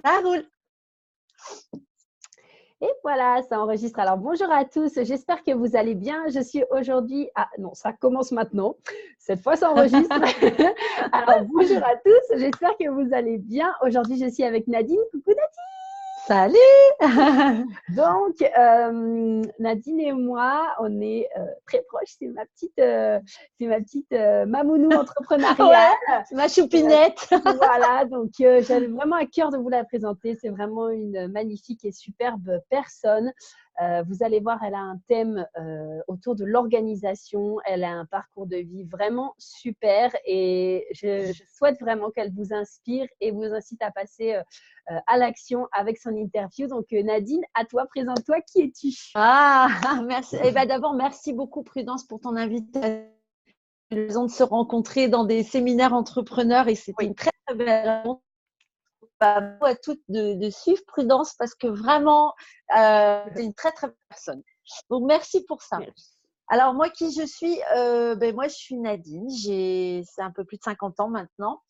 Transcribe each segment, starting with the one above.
Ça roule. Et voilà, ça enregistre. Alors, bonjour à tous, j'espère que vous allez bien. Je suis aujourd'hui… Ah non, ça commence maintenant. Cette fois, ça enregistre. Alors, bonjour à tous, j'espère que vous allez bien. Aujourd'hui, je suis avec Nadine. Coucou Salut. Donc, Nadine et moi, on est très proches. C'est ma petite mamounou entrepreneuriale. Ouais, ma choupinette. Voilà, donc j'avais vraiment à cœur de vous la présenter. C'est vraiment une magnifique et superbe personne. Vous allez voir, elle a un thème autour de l'organisation. Elle a un parcours de vie vraiment super et je souhaite vraiment qu'elle vous inspire et vous incite à passer à l'action avec son interview. Donc, Nadine, à toi, présente-toi. Qui es-tu? Ah, merci. Eh ben, d'abord, merci beaucoup, Prudence, pour ton invitation. L'occasion de se rencontrer dans des séminaires entrepreneurs et c'était une très, très belle rencontre. Bravo à toutes de suivre Prudence parce que vraiment, c'est une très, très belle personne. Donc, merci pour ça. Merci. Alors, moi, qui je suis moi, je suis Nadine. C'est un peu plus de 50 ans maintenant.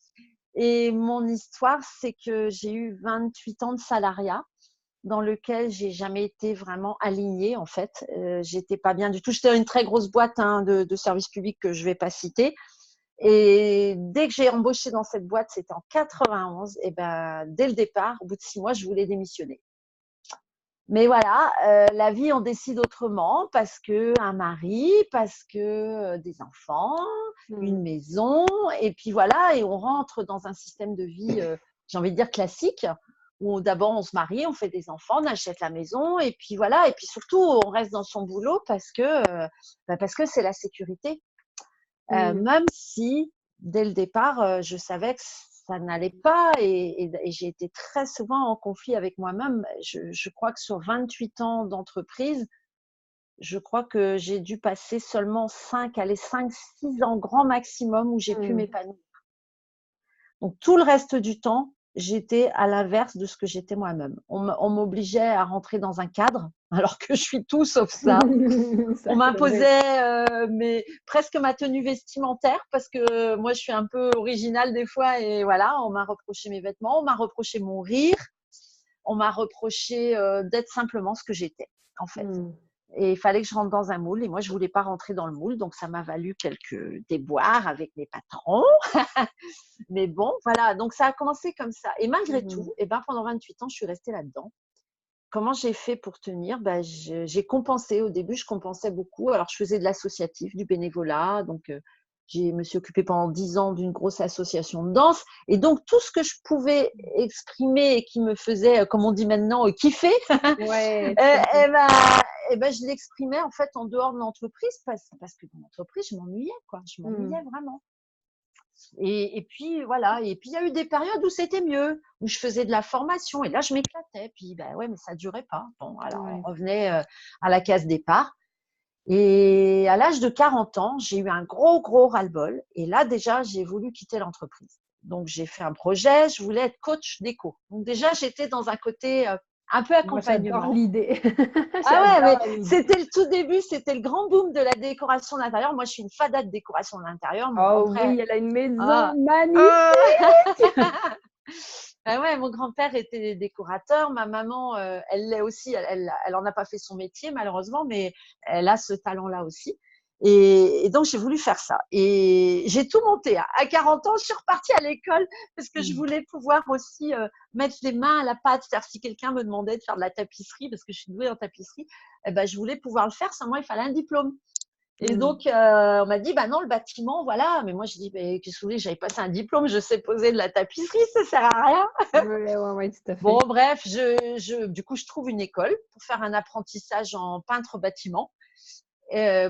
Et mon histoire, c'est que j'ai eu 28 ans de salariat dans lequel j'ai jamais été vraiment alignée, en fait. J'étais pas bien du tout. J'étais dans une très grosse boîte de services publics que je vais pas citer. Et dès que j'ai embauché dans cette boîte, c'était en 91, et ben, dès le départ, au bout de 6 mois, je voulais démissionner. Mais voilà, la vie en décide autrement parce que un mari, parce que des enfants, une maison, et puis voilà, et on rentre dans un système de vie, j'ai envie de dire classique, où d'abord on se marie, on fait des enfants, on achète la maison, et puis voilà, et puis surtout on reste dans son boulot parce que c'est la sécurité. Même si dès le départ, je savais que ça n'allait pas et j'ai été très souvent en conflit avec moi-même. Je crois que sur 28 ans d'entreprise, je crois que j'ai dû passer seulement 5, 6 ans grand maximum où j'ai pu m'épanouir. Donc tout le reste du temps, j'étais à l'inverse de ce que j'étais moi-même. On m'obligeait à rentrer dans un cadre, alors que je suis tout sauf ça. On m'imposait presque ma tenue vestimentaire parce que moi, je suis un peu originale des fois et voilà, on m'a reproché mes vêtements, on m'a reproché mon rire, on m'a reproché d'être simplement ce que j'étais, en fait. Et il fallait que je rentre dans un moule et moi, je voulais pas rentrer dans le moule, donc ça m'a valu quelques déboires avec mes patrons. Mais bon, voilà, donc ça a commencé comme ça. Et malgré tout, pendant 28 ans, je suis restée là-dedans. Comment j'ai fait pour tenir? J'ai compensé. Au début, je compensais beaucoup. Alors, je faisais de l'associatif, du bénévolat. Donc, je me suis occupée pendant 10 ans d'une grosse association de danse. Et donc, tout ce que je pouvais exprimer et qui me faisait, comme on dit maintenant, kiffer, Ouais, je l'exprimais en fait en dehors de l'entreprise parce que dans l'entreprise, je m'ennuyais, quoi. Je m'ennuyais vraiment. Et puis voilà, et puis il y a eu des périodes où c'était mieux, où je faisais de la formation et là je m'éclatais. Puis ben ouais, mais ça durait pas. Bon, alors on revenait à la case départ. Et à l'âge de 40 ans, j'ai eu un gros ras-le-bol. Et là déjà, j'ai voulu quitter l'entreprise. Donc j'ai fait un projet, je voulais être coach déco. Donc déjà, j'étais dans un côté un peu moi, j'adore accompagnement. l'idée. Ah ouais, J'adore mais l'idée. c'était le tout début, c'était le grand boom de la décoration d'intérieur. Moi, je suis une fada de décoration d'intérieur. Mon Oh grand-père, oui, elle a une maison ah, magnifique. ah ouais, mon grand-père était décorateur, ma maman, elle l'est aussi. Elle en a pas fait son métier malheureusement, mais elle a ce talent-là aussi. Et donc j'ai voulu faire ça. Et j'ai tout monté. À 40 ans, je suis repartie à l'école parce que je voulais pouvoir aussi mettre les mains à la pâte, faire si quelqu'un me demandait de faire de la tapisserie parce que je suis douée en tapisserie, je voulais pouvoir le faire. Seulement il fallait un diplôme. Et donc, on m'a dit, bah non, le bâtiment, voilà. Mais moi, je dis, qu'est-ce que vous voulez, j'avais passé un diplôme, je sais poser de la tapisserie, ça sert à rien. Ouais, tout à fait. Bon, bref, du coup, je trouve une école pour faire un apprentissage en peintre bâtiment,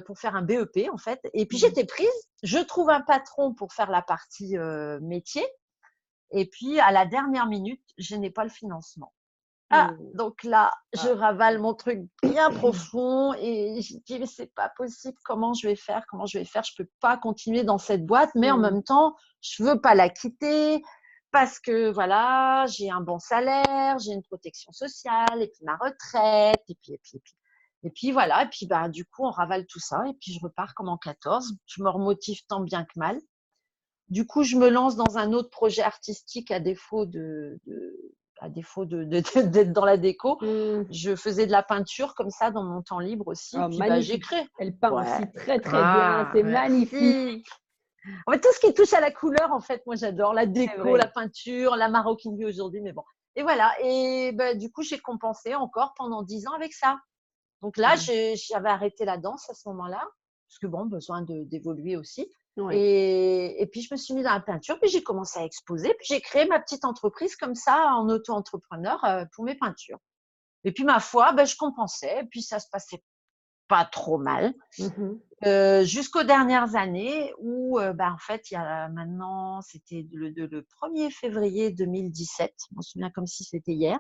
pour faire un BEP, en fait. Et puis, j'étais prise. Je trouve un patron pour faire la partie métier. Et puis, à la dernière minute, je n'ai pas le financement. Ah, donc là, je ravale mon truc bien profond et je dis, mais c'est pas possible, comment je vais faire? Je peux pas continuer dans cette boîte, mais en même temps, je veux pas la quitter parce que voilà, j'ai un bon salaire, j'ai une protection sociale et puis ma retraite et puis voilà, et puis bah, du coup, on ravale tout ça et puis je repars comme en 14. Je me remotive tant bien que mal. Du coup, je me lance dans un autre projet artistique à défaut à défaut d'être dans la déco, Mmh. je faisais de la peinture comme ça dans mon temps libre aussi. Oh, Puis magnifique. j'écris. Elle peint Ouais. aussi très, très bien. Ah, C'est magnifique. merci. En fait, tout ce qui touche à la couleur, en fait, moi j'adore la C'est déco, la vrai. peinture, la maroquinerie aujourd'hui, mais bon. Et voilà. Et ben, du coup, j'ai compensé encore pendant 10 ans avec ça. Donc là, Mmh. j'avais arrêté la danse à ce moment-là, parce que bon, besoin d'évoluer aussi. Ouais. Et puis, je me suis mise dans la peinture, puis j'ai commencé à exposer, puis j'ai créé ma petite entreprise comme ça, en auto-entrepreneur, pour mes peintures. Et puis, ma foi, ben, je compensais, et puis ça se passait pas trop mal, Mmh. jusqu'aux dernières années où, ben, en fait, il y a maintenant, c'était le 1er février 2017, je m'en souviens comme si c'était hier.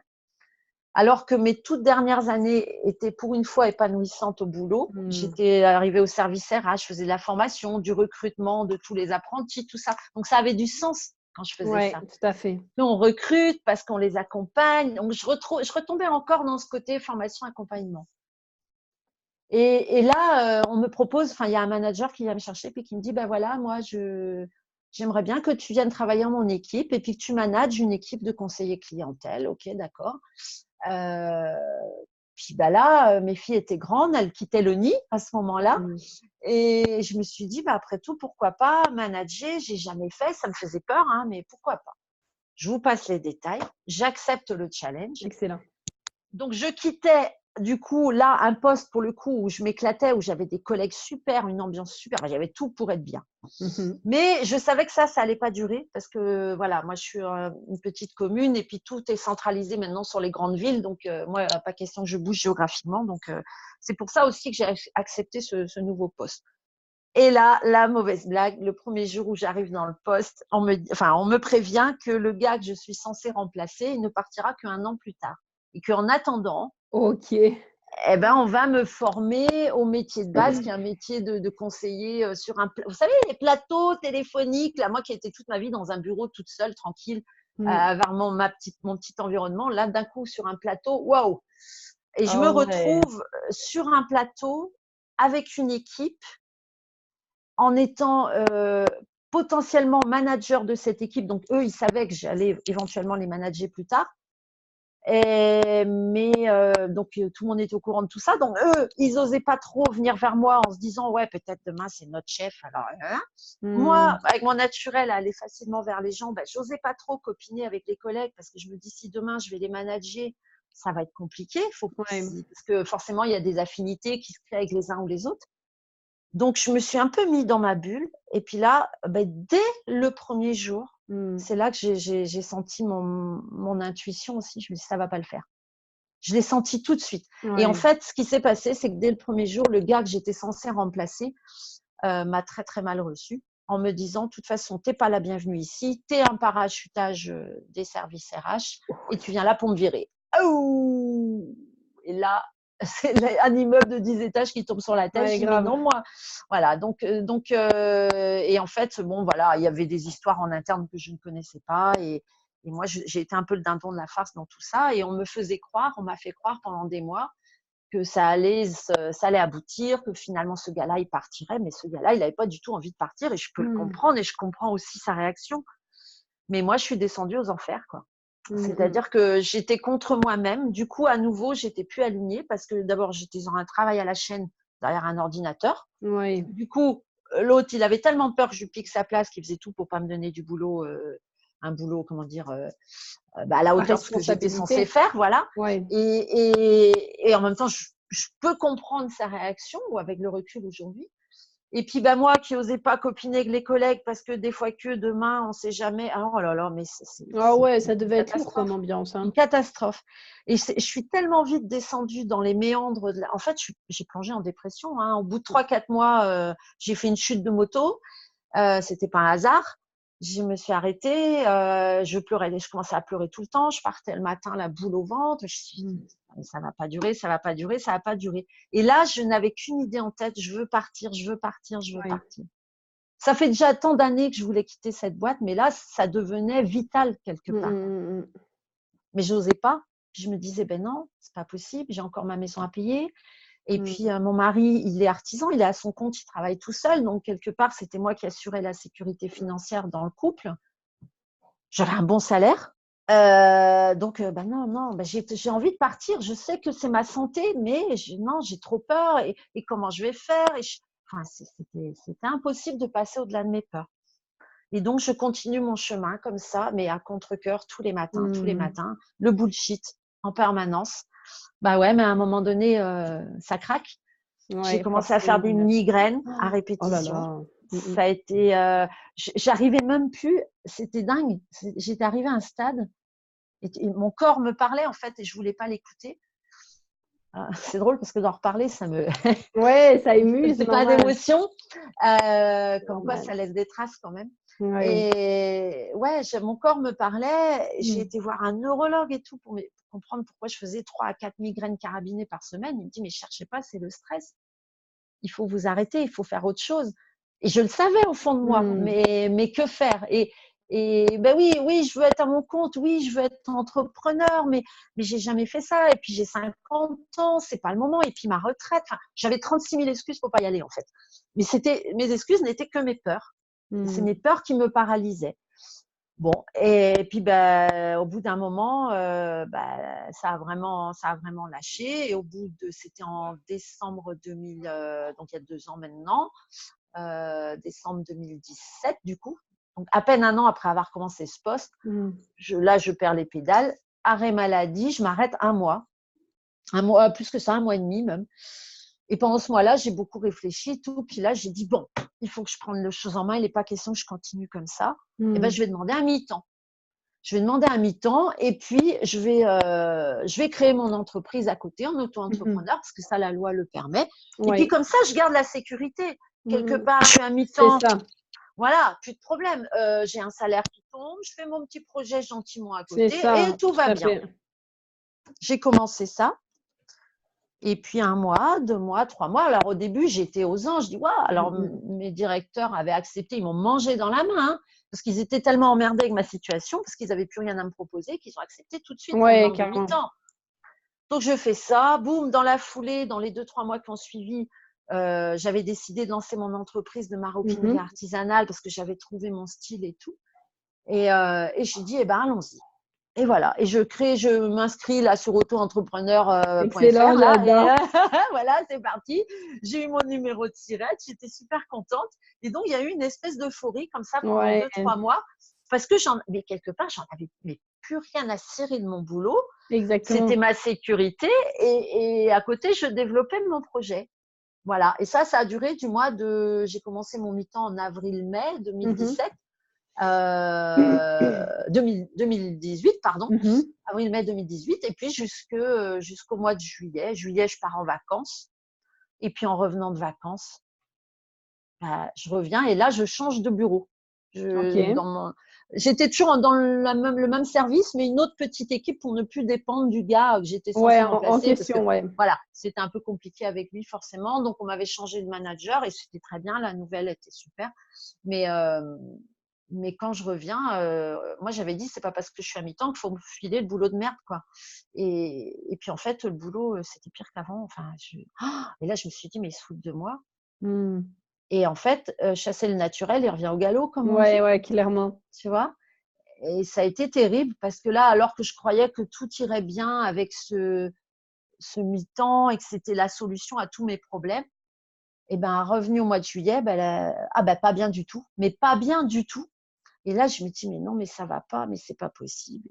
Alors que mes toutes dernières années étaient pour une fois épanouissantes au boulot. Mmh. J'étais arrivée au service RH, je faisais de la formation, du recrutement de tous les apprentis, tout ça. Donc ça avait du sens quand je faisais Ouais, ça. tout à fait. Nous, on recrute parce qu'on les accompagne. Donc je retombais encore dans ce côté formation, accompagnement. Et là, on me propose, enfin, il y a un manager qui vient me chercher puis qui me dit, ben voilà, moi, j'aimerais bien que tu viennes travailler en mon équipe et puis que tu manages une équipe de conseillers clientèle. Ok, d'accord. Euh, Puis bah là, mes filles étaient grandes, elles quittaient le nid à ce moment-là. Mmh. Et je me suis dit, bah, après tout, pourquoi pas manager? J'ai jamais fait, ça me faisait peur, hein, mais pourquoi pas? Je vous passe les détails. J'accepte le challenge. Excellent. Donc, je quittais du coup là un poste pour le coup où je m'éclatais, où j'avais des collègues super, une ambiance super, j'avais tout pour être bien. Mmh. Mais je savais que ça allait pas durer parce que voilà, moi je suis une petite commune et puis tout est centralisé maintenant sur les grandes villes. Donc moi, pas question que je bouge géographiquement. Donc c'est pour ça aussi que j'ai accepté ce nouveau poste. Et là, la mauvaise blague, le premier jour où j'arrive dans le poste, on me prévient que le gars que je suis censée remplacer, il ne partira qu'un an plus tard. Et qu'en attendant, OK. eh ben, on va me former au métier de base, qui est un métier de conseiller sur vous savez, les plateaux téléphoniques, là, moi qui étais toute ma vie dans un bureau toute seule, tranquille, Mmh. avoir mon petit environnement, là, d'un coup, sur un plateau, waouh! Et je Ah me ouais. retrouve sur un plateau avec une équipe en étant potentiellement manager de cette équipe. Donc, eux, ils savaient que j'allais éventuellement les manager plus tard. Mais donc tout le monde est au courant de tout ça. Donc eux, ils n'osaient pas trop venir vers moi en se disant ouais peut-être demain c'est notre chef. Alors moi, Mmh. avec mon naturel à aller facilement vers les gens, j'osais pas trop copiner avec les collègues parce que je me dis si demain je vais les manager, ça va être compliqué. Ouais. Parce que forcément il y a des affinités qui se créent avec les uns ou les autres. Donc je me suis un peu mis dans ma bulle. Et puis là, dès le premier jour, Mmh. c'est là que j'ai senti mon intuition aussi. Je me suis dit ça va pas le faire. Je l'ai senti tout de suite. Et en Ouais. fait, ce qui s'est passé, c'est que dès le premier jour, le gars que j'étais censée remplacer m'a très, très mal reçu en me disant, de toute façon, tu n'es pas la bienvenue ici, tu es un parachutage des services RH et tu viens là pour me virer. Oh et là, c'est un immeuble de 10 étages qui tombe sur la tête. Je Ouais, dis, mais grave. non, moi. Voilà. Et en fait, bon, voilà, il y avait des histoires en interne que je ne connaissais pas. Et moi, j'ai été un peu le dindon de la farce dans tout ça. Et on m'a fait croire pendant des mois que ça allait aboutir, que finalement ce gars-là, il partirait. Mais ce gars-là, il n'avait pas du tout envie de partir. Et je peux le Mmh. comprendre. Et je comprends aussi sa réaction. Mais moi, je suis descendue aux enfers, quoi. Mmh mh. C'est-à-dire que j'étais contre moi-même. Du coup, à nouveau, j'étais plus alignée parce que d'abord, j'étais dans un travail à la chaîne derrière un ordinateur. Ouais. Du coup, l'autre, il avait tellement peur que je lui pique sa place qu'il faisait tout pour pas me donner du boulot, un boulot, comment dire, à la À hauteur de ce que j'étais censée responsabilité? faire, voilà. Ouais. Et en même temps, je peux comprendre sa réaction avec le recul aujourd'hui. Et puis, moi qui n'osais pas copiner avec les collègues parce que des fois que demain, on ne sait jamais. Ah, oh là là, mais Ah c'est ouais, ça une devait être lourd comme catastrophe. ambiance, Une hein. catastrophe. Et je suis tellement vite descendue dans les méandres. En fait, j'ai plongé en dépression, hein. Au bout de 3-4 mois, j'ai fait une chute de moto. C'était pas un hasard. Je me suis arrêtée. Je pleurais. Je commençais à pleurer tout le temps. Je partais le matin, la boule au ventre. Je me suis Mmh. dit, ça va pas durer, ça va pas durer, ça va pas durer. Et là, je n'avais qu'une idée en tête. Je veux partir, je veux partir, je veux Ouais. partir. Ça fait déjà tant d'années que je voulais quitter cette boîte, mais là, ça devenait vital quelque Mmh part. mh, mmh mh. Mais je n'osais pas. Puis je me disais, ben non, c'est pas possible, j'ai encore ma maison à payer. Et Mmh. puis mon mari, il est artisan, il est à son compte, il travaille tout seul. Donc quelque part, c'était moi qui assurais la sécurité financière dans le couple. J'avais un bon salaire. Donc, bah non, non, bah j'ai envie de partir. Je sais que c'est ma santé, mais non, j'ai trop peur. Et comment je vais faire enfin, c'était impossible de passer au-delà de mes peurs. Et donc, je continue mon chemin comme ça, mais à contre-cœur tous les matins, le bullshit en permanence. Bah ouais, mais à un moment donné, ça craque. J'ai Ouais, commencé à faire forcément. des Ouais. migraines à Oh là répétition. là. Ça a été, j'arrivais même plus, c'était dingue. J'étais arrivée à un stade et mon corps me parlait en fait et je voulais pas l'écouter. C'est drôle parce que d'en reparler, ça me, Ouais, ça émue, c'est c'est pas normal. d'émotion, C'est comme quoi normal. ça laisse des traces quand même. Ouais. Et ouais, mon corps me parlait. J'ai Mm. été voir un neurologue et tout pour comprendre pourquoi je faisais 3 à 4 migraines carabinées par semaine. Il me dit, mais cherchez pas, c'est le stress. Il faut vous arrêter, il faut faire autre chose. Et je le savais au fond de moi, Mm. mais que faire? Et ben oui, oui, je veux être à mon compte, oui, je veux être entrepreneur, mais j'ai jamais fait ça. Et puis j'ai 50 ans, c'est pas le moment. Et puis ma retraite, enfin, j'avais 36 000 excuses pour pas y aller en fait. Mais mes excuses n'étaient que mes peurs. C'est Mm. mes peurs qui me paralysaient. Bon, et puis ben, au bout d'un moment, ben, ça a vraiment lâché. Et c'était en décembre 2000, donc il y a 2 ans maintenant, décembre 2017 du coup. Donc à peine un an après avoir commencé ce poste, Mm. là je perds les pédales. Arrêt maladie, je m'arrête un mois, plus que ça, un mois et demi même. Et pendant ce mois-là, j'ai beaucoup réfléchi et tout. Puis là, j'ai dit, bon, il faut que je prenne les choses en main. Il n'est pas question que je continue comme ça. Et ben, Mm. je vais demander un mi-temps. Je vais demander un mi-temps et puis je vais créer mon entreprise à côté en Mhm. auto-entrepreneur parce que ça, la loi le permet. Et puis Ouais. comme ça, je garde la sécurité. Quelque Mm. part, je fais un C'est mi-temps. ça, Voilà, plus de problème. J'ai un salaire qui tombe, je fais mon petit projet gentiment à c'est côté et ça, tout tout va à bien. fait. J'ai commencé ça. Et puis 1 mois, 2 mois, 3 mois. Alors au début, j'étais aux anges. Je dis, waouh. Alors Mm. mes directeurs avaient accepté, ils m'ont mangé dans la main, hein, parce qu'ils étaient tellement emmerdés avec ma situation, parce qu'ils n'avaient plus rien à me proposer, qu'ils ont accepté tout de suite mon Ouais, demande de carrément. mi-temps. Donc je fais ça, boum, dans la foulée, dans les 2, 3 mois qui ont suivi, j'avais décidé de lancer mon entreprise de maroquinerie Mhm. artisanale parce que j'avais trouvé mon style et tout. Et j'ai dit, eh ben allons-y. Et voilà, et je m'inscris là sur Excellent, auto-entrepreneur.fr là, et j'adore. voilà, c'est parti. J'ai eu mon numéro de tirette, j'étais super contente. Et donc, il y a eu une espèce d'euphorie comme ça pendant Ouais, 2, 3 mois, parce que mais quelque part, j'en avais mais plus rien à cirer de mon boulot. C'était exactement. ma sécurité, et à côté, je développais mon projet. Voilà, et ça a duré j'ai commencé mon mi-temps en avril-mai Mhm. 2017. 2018, pardon, Mhm. avril-mai 2018, et puis jusqu'au mois de juillet. Juillet, je pars en vacances, et puis en revenant de vacances, bah, je reviens, et là, je change de bureau. Ok. J'étais toujours dans le même service, mais une autre petite équipe pour ne plus dépendre du gars que j'étais Ouais, censée en remplacer, parce que question, ouais. voilà, c'était un peu compliqué avec lui forcément. Donc, on m'avait changé de manager et c'était très bien. La nouvelle était super. Mais, quand je reviens, moi, j'avais dit, c'est pas parce que je suis à mi-temps qu'il faut me filer le boulot de merde, quoi. Et puis, en fait, le boulot, c'était pire qu'avant. Enfin, et là, je me suis dit, mais il se fout de moi. Mm. Et en fait, chasser le naturel, il revient au galop, comme on Ouais, dit, ouais, clairement. tu vois. Et ça a été terrible parce que là, alors que je croyais que tout irait bien avec ce mi-temps et que c'était la solution à tous mes problèmes, et ben, revenu au mois de juillet, ben, pas bien du tout, mais pas bien du tout. Et là, je me dis, mais non, mais ça va pas, mais c'est pas possible.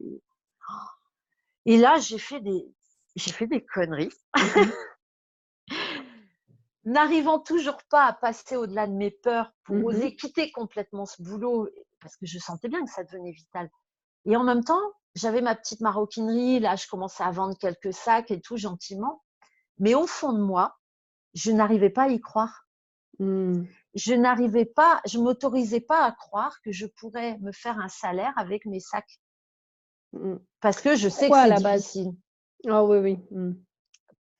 Et là, j'ai fait des conneries, Mhm. n'arrivant toujours pas à passer au-delà de mes peurs pour Mhm. oser quitter complètement ce boulot, parce que je sentais bien que ça devenait vital. Et en même temps, j'avais ma petite maroquinerie, là, je commençais à vendre quelques sacs et tout, gentiment. Mais au fond de moi, je n'arrivais pas à y croire. Mm. Je m'autorisais pas à croire que je pourrais me faire un salaire avec mes sacs. Mm. Parce que je sais que Pourquoi à c'est la base? difficile. Ah oui, oui. Mm.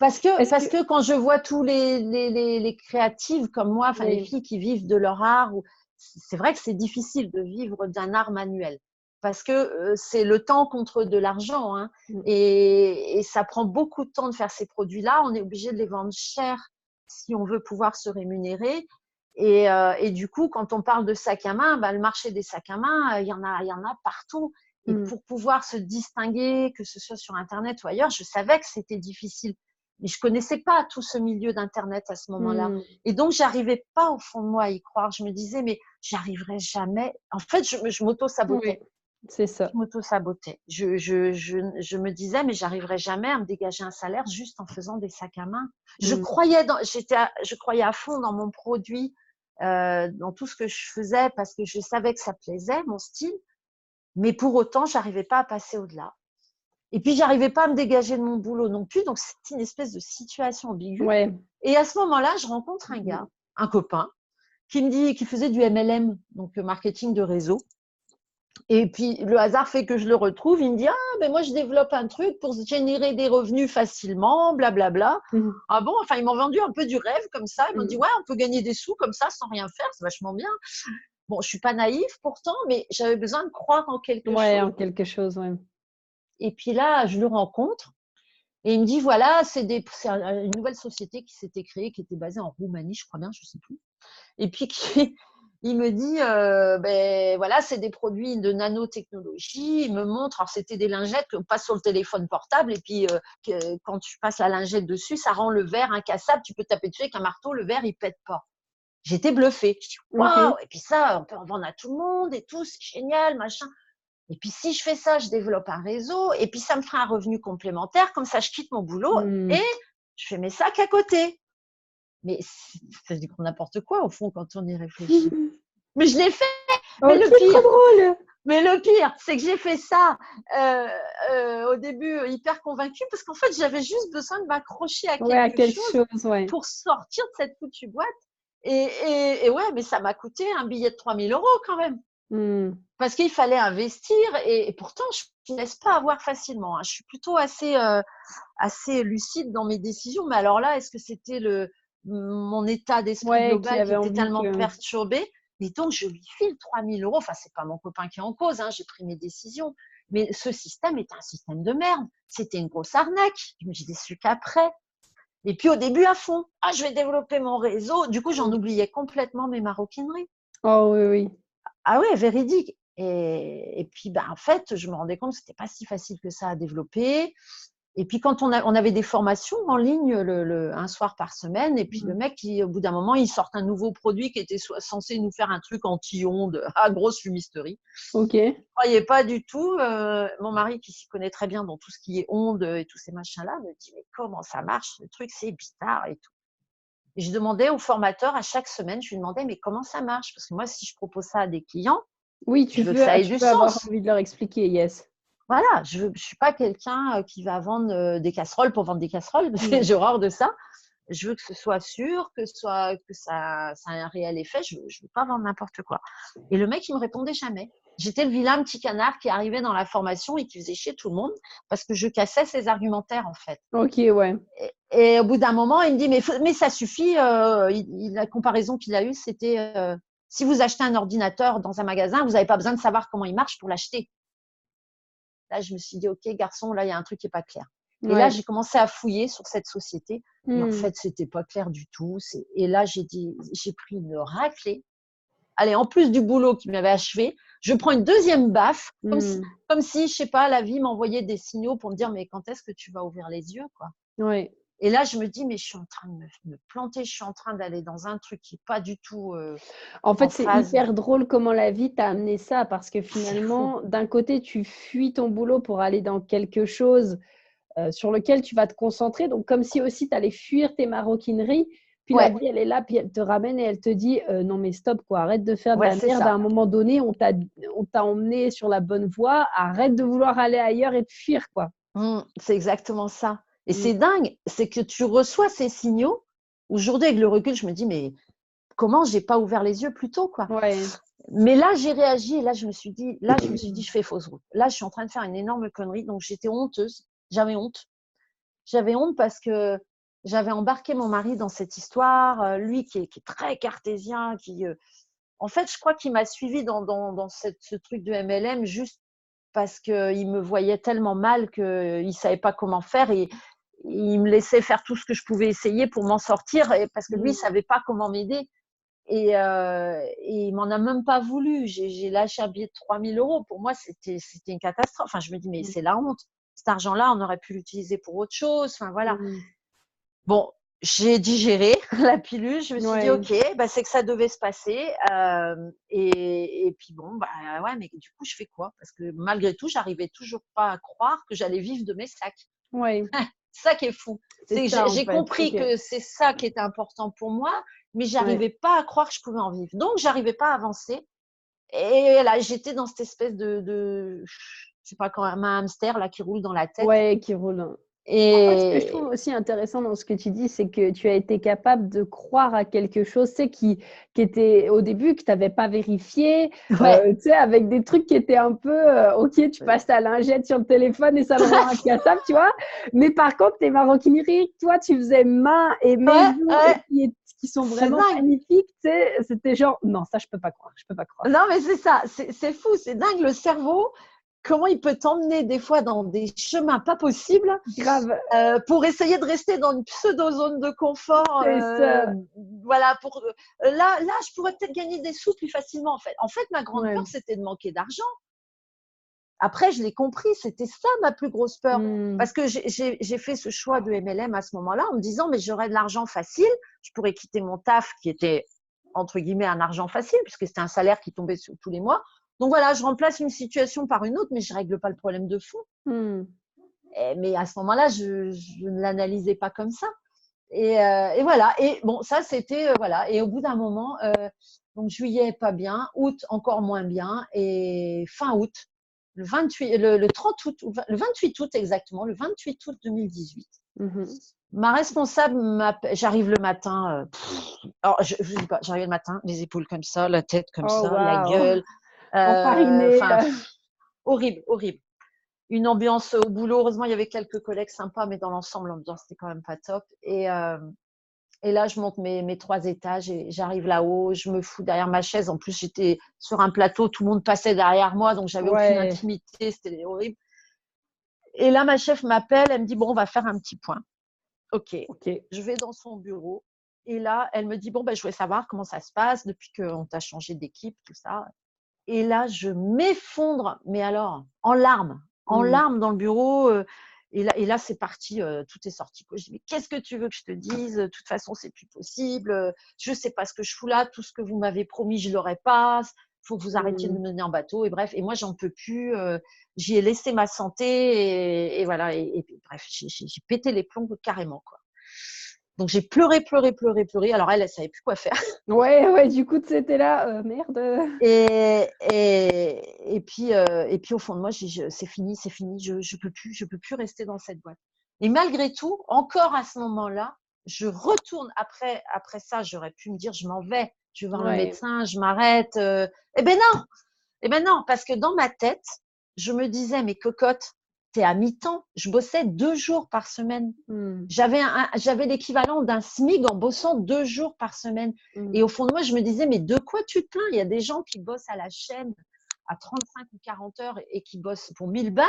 Est-ce Parce que... que quand je vois tous les créatives comme moi, enfin les Oui. filles qui vivent de leur art, c'est vrai que c'est difficile de vivre d'un art manuel. Parce que c'est le temps contre de l'argent, hein, Mm. et ça prend beaucoup de temps de faire ces produits-là. On est obligé de les vendre cher si on veut pouvoir se rémunérer. Et du coup, quand on parle de sacs à main, bah, le marché des sacs à main, il y en a partout. Et Mmh. pour pouvoir se distinguer, que ce soit sur Internet ou ailleurs, je savais que c'était difficile. Mais je connaissais pas tout ce milieu d'Internet à ce moment-là. Mmh. Et donc, j'arrivais pas au fond de moi à y croire. Je me disais, mais j'y arriverai jamais. En fait, je Oui, m'auto-sabotais. c'est Je ça. m'auto-sabotais. Je me disais, mais j'arriverai jamais à me dégager un salaire juste en faisant des sacs à main. Mmh. Je croyais à fond dans mon produit, dans tout ce que je faisais parce que je savais que ça plaisait, mon style. Mais pour autant, j'arrivais pas à passer au-delà. Et puis, j'arrivais pas à me dégager de mon boulot non plus. Donc, c'était une espèce de situation ambiguë. Ouais. Et à ce moment-là, je rencontre un Mmh. gars, un copain, qui me dit, qui faisait du MLM, donc marketing de réseau. Et puis, le hasard fait que je le retrouve. Il me dit, ah, ben moi, je développe un truc pour générer des revenus facilement, blablabla. Mmh. Ah bon, enfin, ils m'ont vendu un peu du rêve comme ça. Ils m'ont dit, Mmh. ouais, on peut gagner des sous comme ça sans rien faire. C'est vachement bien. Bon, je suis pas naïve pourtant, mais j'avais besoin de croire en quelque Ouais, chose. en quelque chose, ouais. Et puis là, je le rencontre et il me dit, voilà, c'est une nouvelle société qui s'était créée, qui était basée en Roumanie, je crois bien, je sais plus. Et puis il me dit, ben voilà, c'est des produits de nanotechnologie. Il me montre, alors c'était des lingettes qu'on passe sur le téléphone portable et puis quand tu passes la lingette dessus, ça rend le verre incassable. Tu peux taper dessus avec un marteau, le verre il pète pas. J'étais bluffée. Je dis OK. waouh. Et puis ça, on peut en vendre à tout le monde et tout, c'est génial, machin. Et puis si je fais ça, je développe un réseau et puis ça me fera un revenu complémentaire. Comme ça, je quitte mon boulot Mmh. et je fais mes sacs à côté. Mais c'est du n'importe quoi au fond quand on y réfléchit. Mais je l'ai fait. Mais OK, le trop pire, drôle! c'est que j'ai fait ça au début hyper convaincue parce qu'en fait, j'avais juste besoin de m'accrocher à Ouais, à quelque quelque chose chose, ouais. pour sortir de cette foutue boîte. Et ouais, mais ça m'a coûté un billet de 3 000 € quand même. Mmh. Parce qu'il fallait investir et pourtant, je ne me laisse pas avoir facilement. Hein. Je suis plutôt assez lucide dans mes décisions. Mais alors là, est-ce que c'était mon état d'esprit Ouais, qui global qui avait était envie tellement que perturbé? Mais donc, je lui file 3 000 €. Enfin, c'est pas mon copain qui est en cause, hein, j'ai pris mes décisions. Mais ce système était un système de merde. C'était une grosse arnaque. Je l'ai su qu'après. Et puis au début, à fond. Ah, je vais développer mon réseau. Du coup, j'en mmh. oubliais complètement mes maroquineries. Oh oui, oui. Ah ouais, véridique. Et puis, bah, en fait, je me rendais compte que c'était pas si facile que ça à développer. Et puis, quand on avait des formations en ligne un soir par semaine, et puis le Mmh. mec, au bout d'un moment, il sort un nouveau produit qui était censé nous faire un truc anti-ondes, à grosse fumisterie. Je OK. ne croyais pas du tout. Mon mari, qui s'y connaît très bien dans tout ce qui est ondes et tous ces machins-là, me dit, mais comment ça marche? Le truc, c'est bizarre et tout. Et je demandais au formateur à chaque semaine, je lui demandais, mais comment ça marche? Parce que moi, si je propose ça à des clients, Oui, je veux que ça ait tu du veux avoir sens. envie de leur expliquer, yes. Voilà, je suis pas quelqu'un qui va vendre des casseroles pour vendre des casseroles. Mmh. J'ai horreur de ça. Je veux que ce soit sûr, que ça ait un réel effet. Je veux pas vendre n'importe quoi. Et le mec, il me répondait jamais. J'étais le vilain petit canard qui arrivait dans la formation et qui faisait chier tout le monde parce que je cassais ses argumentaires, en fait. OK, ouais. Et au bout d'un moment, il me dit, mais ça suffit. La comparaison qu'il a eue, c'était si vous achetez un ordinateur dans un magasin, vous n'avez pas besoin de savoir comment il marche pour l'acheter. Là, je me suis dit, OK, garçon, là, il y a un truc qui n'est pas clair. Et là, Ouais. j'ai commencé à fouiller sur cette société. Et en Mmh. fait, c'était pas clair du tout. Et là, j'ai pris une raclée. Allez, en plus du boulot qui m'avait achevé, je prends une deuxième baffe, Mmh. comme si, je sais pas, la vie m'envoyait des signaux pour me dire, mais quand est-ce que tu vas ouvrir les yeux, quoi? Ouais. Et là, je me dis, mais je suis en train de me planter, je suis en train d'aller dans un truc qui n'est pas du tout En en fait, c'est phase. hyper drôle comment la vie t'a amené ça parce que C'est fou. finalement, d'un côté, tu fuis ton boulot pour aller dans quelque chose, sur lequel tu vas te concentrer. Donc comme si aussi tu allais fuir tes maroquineries, puis la Ouais, vie, elle est là, puis elle te ramène et elle te dit: «Non mais stop quoi, arrête de faire de ouais, la c'est merde. À ça. un moment donné, on t'a emmené sur la bonne voie, arrête de vouloir aller ailleurs et de fuir quoi». C'est exactement ça. Et Mmh. c'est dingue, c'est que tu reçois ces signaux. Aujourd'hui, avec le recul, je me dis, mais comment j'ai pas ouvert les yeux plus tôt, quoi. Ouais. Mais là, j'ai réagi et là, je me suis dit, je fais fausse route. Là, je suis en train de faire une énorme connerie. Donc, j'étais honteuse. J'avais honte. J'avais honte parce que j'avais embarqué mon mari dans cette histoire. Lui, qui est très cartésien, en fait, je crois qu'il m'a suivi dans ce truc de MLM juste parce qu'il me voyait tellement mal qu'il ne savait pas comment faire et il me laissait faire tout ce que je pouvais essayer pour m'en sortir parce que lui, il ne Mmh. savait pas comment m'aider. et il m'en a même pas voulu. J'ai lâché un billet de 3 000 euros. Pour moi, c'était une catastrophe. Enfin, je me dis, mais c'est la honte. Cet argent-là, on aurait pu l'utiliser pour autre chose. Enfin, voilà. Mm. Bon, j'ai digéré la pilule. Je me suis dit, Ouais. OK, bah, c'est que ça devait se passer. Et puis bon, bah, ouais, mais du coup, je fais quoi? Parce que malgré tout, j'arrivais toujours pas à croire que j'allais vivre de mes sacs. Ouais. C'est ça qui est fou. C'est C'est que ça en j'ai fait. compris Ok. que c'est ça qui était important pour moi, mais Ouais. j'arrivais pas à croire que je pouvais en vivre. Donc, j'arrivais pas à avancer. Et là, j'étais dans cette espèce je sais pas, quand même, un hamster là qui roule dans la tête. Ouais, qui roule, hein. En fait, ce que je trouve Et aussi intéressant dans ce que tu dis, c'est que tu as été capable de croire à quelque chose, tu sais, qui était au début, que tu n'avais pas vérifié, ouais, tu sais, avec des trucs qui étaient un peu, ok, tu passes ta lingette sur le téléphone et ça le rend incassable, tu vois. Mais par contre, tes maroquineries, toi, tu faisais main et ouais, maison et ouais, qui sont c'est vraiment dingue. magnifiques, tu sais, c'était genre, non, ça, je peux pas croire, je peux pas croire. Non, mais c'est ça, c'est fou, c'est dingue le cerveau, comment il peut t'emmener des fois dans des chemins pas possibles Grave, pour essayer de rester dans une pseudo-zone de confort. c'est ça. Voilà, là, je pourrais peut-être gagner des sous plus facilement en fait. En fait, ma grande peur, Ouais. c'était de manquer d'argent. Après, je l'ai compris, c'était ça ma plus grosse peur. Hmm. Parce que j'ai fait ce choix de MLM à ce moment-là en me disant, mais j'aurais de l'argent facile, je pourrais quitter mon taf qui était, entre guillemets, un argent facile, puisque c'était un salaire qui tombait tous les mois. Donc voilà, je remplace une situation par une autre, mais je ne règle pas le problème de fond. Hmm. Mais à ce moment-là, je ne l'analysais pas comme ça. Et voilà. Et bon, ça, c'était, voilà. Et au bout d'un moment, donc juillet, pas bien, août, encore moins bien, et fin août, le 30 août, le 28 août exactement, le 28 août 2018. Mhm. Ma responsable j'arrive le matin, alors je dis pas, j'arrive le matin, les épaules comme ça, la tête comme Oh, ça, la waouh. gueule, Enfariné. enfin, horrible, horrible. Une ambiance au boulot, heureusement, il y avait quelques collègues sympas, mais dans l'ensemble, l'ambiance n'était quand même pas top. Et là, je monte mes 3 étages et j'arrive là-haut, je me fous derrière ma chaise. En plus, j'étais sur un plateau, tout le monde passait derrière moi, donc j'avais aucune Ouais, intimité, c'était horrible. Et là, ma chef m'appelle, elle me dit, bon, on va faire un petit point. OK, ok. je vais dans son bureau. Et là, elle me dit, bon, ben, je voulais savoir comment ça se passe depuis qu'on t'a changé d'équipe, tout ça. Et là, je m'effondre, mais alors, en Hmm. larmes dans le bureau. Et là c'est parti, tout est sorti. Je dis, mais qu'est-ce que tu veux que je te dise? De toute façon, c'est plus possible. Je ne sais pas ce que je fous là. Tout ce que vous m'avez promis, je ne l'aurai pas. Il faut que vous arrêtiez de Hmm. me mener en bateau. Et bref, et moi, j'en peux plus. J'y ai laissé ma santé. Et voilà. Et bref, j'ai pété les plombs carrément, quoi. Donc, j'ai pleuré, pleuré, pleuré, pleuré. Alors, elle ne savait plus quoi faire. Ouais, ouais, du coup, c'était là, merde. Et puis au fond de moi, c'est fini, c'est fini, je peux plus rester dans cette boîte. Et malgré tout, encore à ce moment-là, je retourne. Après ça, j'aurais pu me dire, je m'en vais, je vais voir le Ouais. médecin, je m'arrête. Eh ben non, parce que dans ma tête, je me disais, mais cocotte, t'es à mi-temps. Je bossais 2 jours par semaine. Hmm. J'avais l'équivalent d'un SMIC en bossant 2 jours par semaine. Hmm. Et au fond de moi, je me disais, mais de quoi tu te plains? Il y a des gens qui bossent à la chaîne à 35 ou 40 heures et qui bossent pour 1000 balles.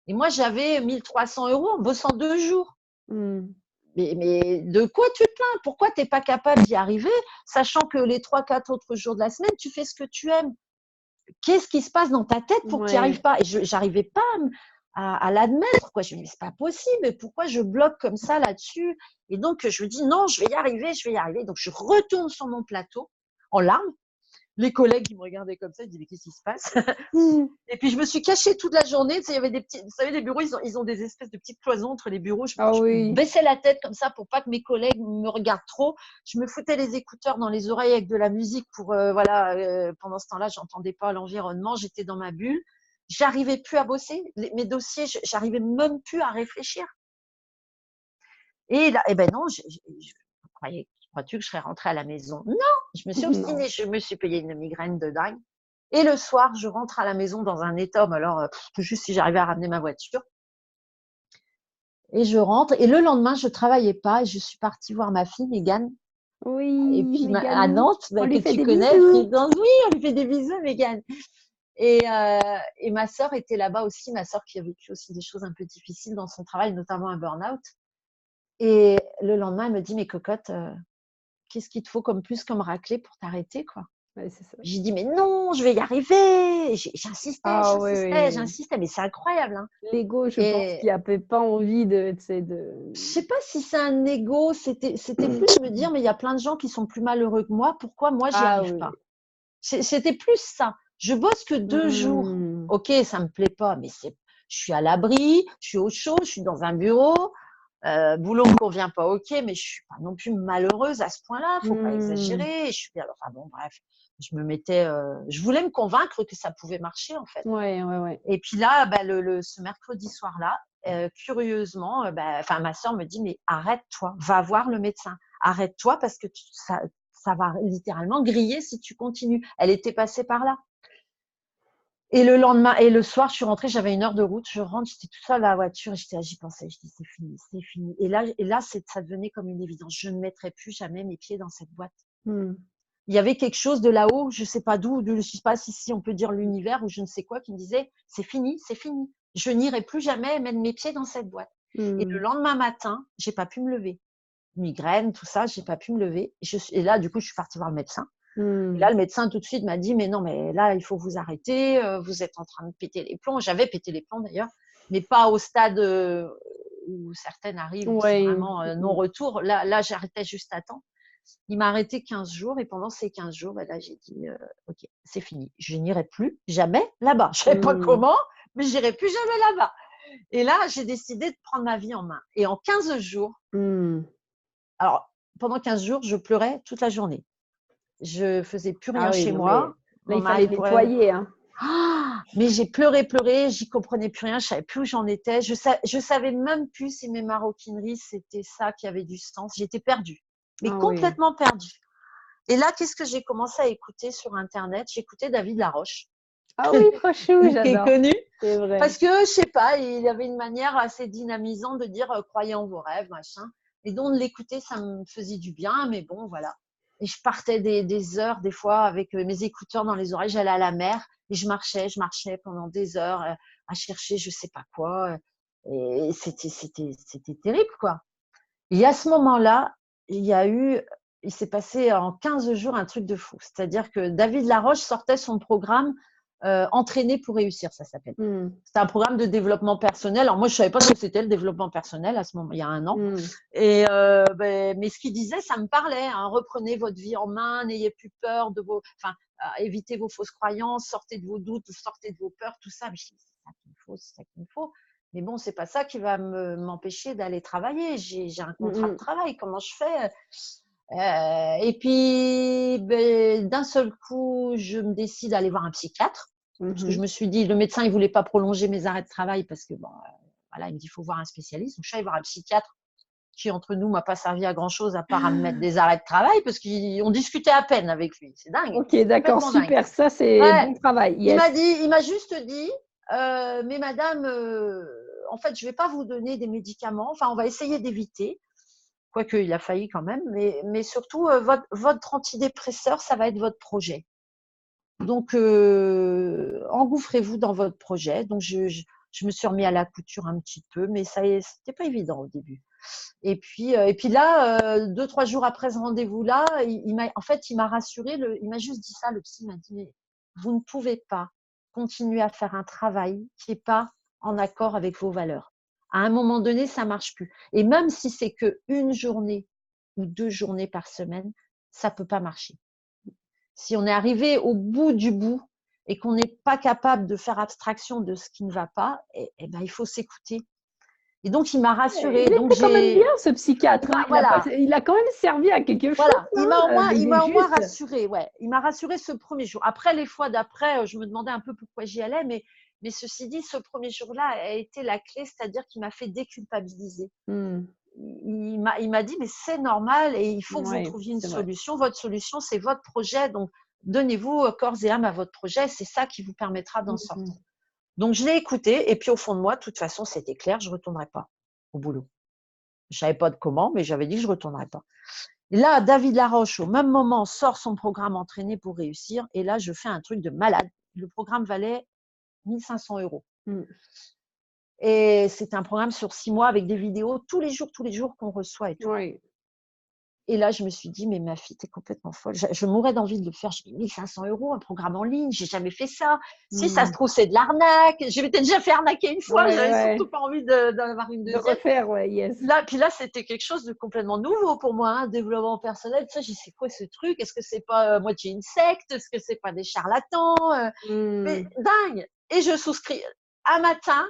Et moi, j'avais 1 300 € en bossant 2 jours. Hmm. Mais de quoi tu te plains? Pourquoi tu n'es pas capable d'y arriver, sachant que les 3 4 autres jours de la semaine, tu fais ce que tu aimes? Qu'est-ce qui se passe dans ta tête pour que tu n'y arrives Ouais. pas? Et je n'arrivais pas à l'admettre, quoi. Je me dis, c'est pas possible, pourquoi je bloque comme ça là-dessus? Et donc, je me dis, non, je vais y arriver, je vais y arriver. Donc, je retourne sur mon plateau en larmes. Les collègues, ils me regardaient comme ça, ils disaient, mais qu'est-ce qui se passe? Hmm. Et puis, je me suis cachée toute la journée. Tu sais, il y avait des petits, vous savez, les bureaux, ils ont des espèces de petites cloisons entre les bureaux. Je, Ah je oui. baissais la tête comme ça pour pas que mes collègues me regardent trop. Je me foutais les écouteurs dans les oreilles avec de la musique pour, voilà, pendant ce temps-là, j'entendais pas l'environnement. J'étais dans ma bulle. J'arrivais plus à bosser. Mes dossiers, j'arrivais même plus à réfléchir. Et là, eh ben non, crois-tu que je serais rentrée à la maison? Non, je me suis Non. obstinée. Je me suis payé une migraine de dingue. Et le soir, je rentre à la maison dans un état, mais alors, juste si j'arrivais à ramener ma voiture. Et je rentre. Et le lendemain, je ne travaillais pas. Et je suis partie voir ma fille, Mégane. Et Oui, puis à Mégane. Nantes, On que lui fait tu des connais, bisous. Fridance. Oui, on lui fait des bisous, Mégane. Et ma sœur était là-bas aussi, ma sœur qui a vécu aussi des choses un peu difficiles dans son travail, notamment un burn-out. Et le lendemain, elle me dit, mais cocotte, qu'est-ce qu'il te faut comme plus comme raclée pour t'arrêter, quoi. Ouais, c'est ça. J'ai dit, mais non, je vais y arriver. Ah oui, oui, oui. J'insistais, mais c'est incroyable, hein. L'ego, je pense Et qu'il avait pas envie de, tu sais, de… je sais pas si c'est un ego, c'était plus me dire, mais il y a plein de gens qui sont plus malheureux que moi, pourquoi moi j'y Ah arrive oui, pas? oui. C'était plus ça. Je bosse que 2 jours. Mmh. OK, ça me plaît pas, mais je suis à l'abri, je suis au chaud, je suis dans un bureau, boulot me convient pas, OK, mais je suis pas non plus malheureuse à ce point-là, faut pas Mmh. exagérer. Enfin bon, bref, je me mettais, je voulais me convaincre que ça pouvait marcher, en fait. Ouais, ouais, ouais. Et puis là, bah, ce mercredi soir-là, curieusement, enfin, ma sœur me dit: «Mais arrête-toi, va voir le médecin. Arrête-toi parce que ça va littéralement griller si tu continues». Elle était passée par là. Et le lendemain et le soir, je suis rentrée, j'avais 1 heure de route. Je rentre, j'étais toute seule dans la voiture et j'y pensais. Je dis: «C'est fini, c'est fini». Et là, ça devenait comme une évidence. Je ne mettrai plus jamais mes pieds dans cette boîte. Mmh. Il y avait quelque chose de là-haut, je sais pas d'où, je sais pas si on peut dire l'univers ou je ne sais quoi, qui me disait: «C'est fini, c'est fini. Je n'irai plus jamais mettre mes pieds dans cette boîte». Et le Mmh. lendemain matin, j'ai pas pu me lever. Migraine, tout ça, j'ai pas pu me lever. Et là, du coup, je suis partie voir le médecin. Et Mmh. là, le médecin tout de suite m'a dit: «Mais non, mais là, il faut vous arrêter, vous êtes en train de péter les plombs». J'avais pété les plombs d'ailleurs, mais pas au stade, où certaines arrivent, où c'est Ouais. vraiment, non Mmh. retour. Là, j'arrêtais juste à temps. Il m'a arrêté 15 jours et pendant ces 15 jours, bah, là, j'ai dit: «OK, c'est fini. Je n'irai plus jamais là-bas». Je savais pas Mmh. comment, mais j'irai plus jamais là-bas. Et là, j'ai décidé de prendre ma vie en main. Et en 15 jours, Mmh. alors pendant 15 jours, je pleurais toute la journée. Je faisais plus Ah rien oui, chez non mais moi. là, Mon il fallait mari pourrait. nettoyer, hein. Mais j'ai pleuré, pleuré, j'y comprenais plus rien, je savais plus où j'en étais. Je savais même plus si mes maroquineries, c'était ça qui avait du sens. J'étais perdue, mais Ah oui. complètement perdue. Et là, qu'est-ce que j'ai commencé à écouter sur internet? J'écoutais David Laroche, Ah oui, trop chou, qui est j'adore. connu, C'est vrai. parce que, je sais pas, il avait une manière assez dynamisante de dire, croyez en vos rêves, machin. Et donc, de l'écouter, ça me faisait du bien, mais bon, voilà. Et je partais des heures, des fois, avec mes écouteurs dans les oreilles, j'allais à la mer et je marchais pendant des heures à chercher je sais pas quoi. Et c'était terrible, quoi. Et à ce moment-là, il s'est passé en 15 jours un truc de fou. C'est-à-dire que David Laroche sortait son programme Entraîner pour réussir, ça s'appelle. Mmh. C'était un programme de développement personnel. Alors moi, je savais pas ce que c'était le développement personnel à ce moment, il y a 1 an. Mmh. Et mais ce qu'il disait, ça me parlait, hein. Reprenez votre vie en main, n'ayez plus peur de enfin, évitez vos fausses croyances, sortez de vos doutes, sortez de vos peurs, tout ça. Mais je dis, c'est ça qu'il me faut, c'est ça qu'il me faut. Mais bon, c'est pas ça qui va m'empêcher d'aller travailler. J'ai un Mmh contrat de mh. travail. Comment je fais? Et puis, d'un seul coup, je me décide à aller voir un psychiatre. Parce que je Mmh. me suis dit, le médecin, il voulait pas prolonger mes arrêts de travail parce que, bon, voilà, il me dit, il faut voir un spécialiste. Donc, je suis allée voir un psychiatre qui, entre nous, m'a pas servi à grand chose à part à me mettre des arrêts de travail parce qu'on discutait à peine avec lui. C'est dingue. OK, C'est d'accord, complètement dingue. super. Ça, c'est Ouais. bon travail. Yes. Il m'a juste dit, mais madame, en fait, je vais pas vous donner des médicaments. Enfin, on va essayer d'éviter. Quoique, il a failli quand même. Mais surtout, votre antidépresseur, ça va être votre projet. Donc, engouffrez-vous dans votre projet. Donc, je me suis remis à la couture un petit peu, mais ça, c'était pas évident au début. Et puis là, 2-3 jours après ce rendez-vous-là, en fait, il m'a rassurée. Il m'a juste dit ça, le psy m'a dit, mais vous ne pouvez pas continuer à faire un travail qui n'est pas en accord avec vos valeurs. À un moment donné, ça marche plus. Et même si c'est que 1 journée ou 2 journées par semaine, ça peut pas marcher. Si on est arrivé au bout du bout et qu'on n'est pas capable de faire abstraction de ce qui ne va pas, ben, il faut s'écouter. Et donc, il m'a rassurée. Il Donc, était quand même bien ce psychiatre, hein. voilà, Il a quand même servi à quelque chose, voilà. hein, Il il est m'a au moins juste. rassurée, ouais. Il m'a rassurée ce premier jour. Après, les fois d'après, je me demandais un peu pourquoi j'y allais, mais ceci dit, ce premier jour-là a été la clé, c'est-à-dire qu'il m'a fait déculpabiliser. Mmh. Il m'a dit, mais c'est normal et il faut que vous Ouais, trouviez une c'est vrai. solution. Votre solution, c'est votre projet. Donc, donnez-vous corps et âme à votre projet. C'est ça qui vous permettra d'en Mmh mh. sortir. Donc, je l'ai écouté. Et puis, au fond de moi, de toute façon, c'était clair, je ne retournerai pas au boulot. Je ne savais pas de comment, mais j'avais dit que je ne retournerais pas. Et là, David Laroche, au même moment, sort son programme Entraîner pour réussir. Et là, je fais un truc de malade. Le programme valait 1 500 €. Mmh. Et c'est un programme sur 6 mois avec des vidéos tous les jours qu'on reçoit et tout. Oui. Et là, je me suis dit, mais ma fille, t'es complètement folle. Je mourais d'envie de le faire. Je me dis, 1500 euros, un programme en ligne, j'ai jamais fait ça. Si ça se Mmh. trouve, c'est de l'arnaque. Je m'étais déjà fait arnaquer une fois, Ouais, j'avais ouais. surtout pas envie d'en avoir une De deuxième. refaire, ouais, yes. Puis là, c'était quelque chose de complètement nouveau pour moi, hein, développement personnel. Ça, j'ai dit, c'est quoi ce truc? Est-ce que c'est pas moitié une secte? Est-ce que c'est pas des charlatans? Mais Mmh. dingue. Et je souscris. Un matin,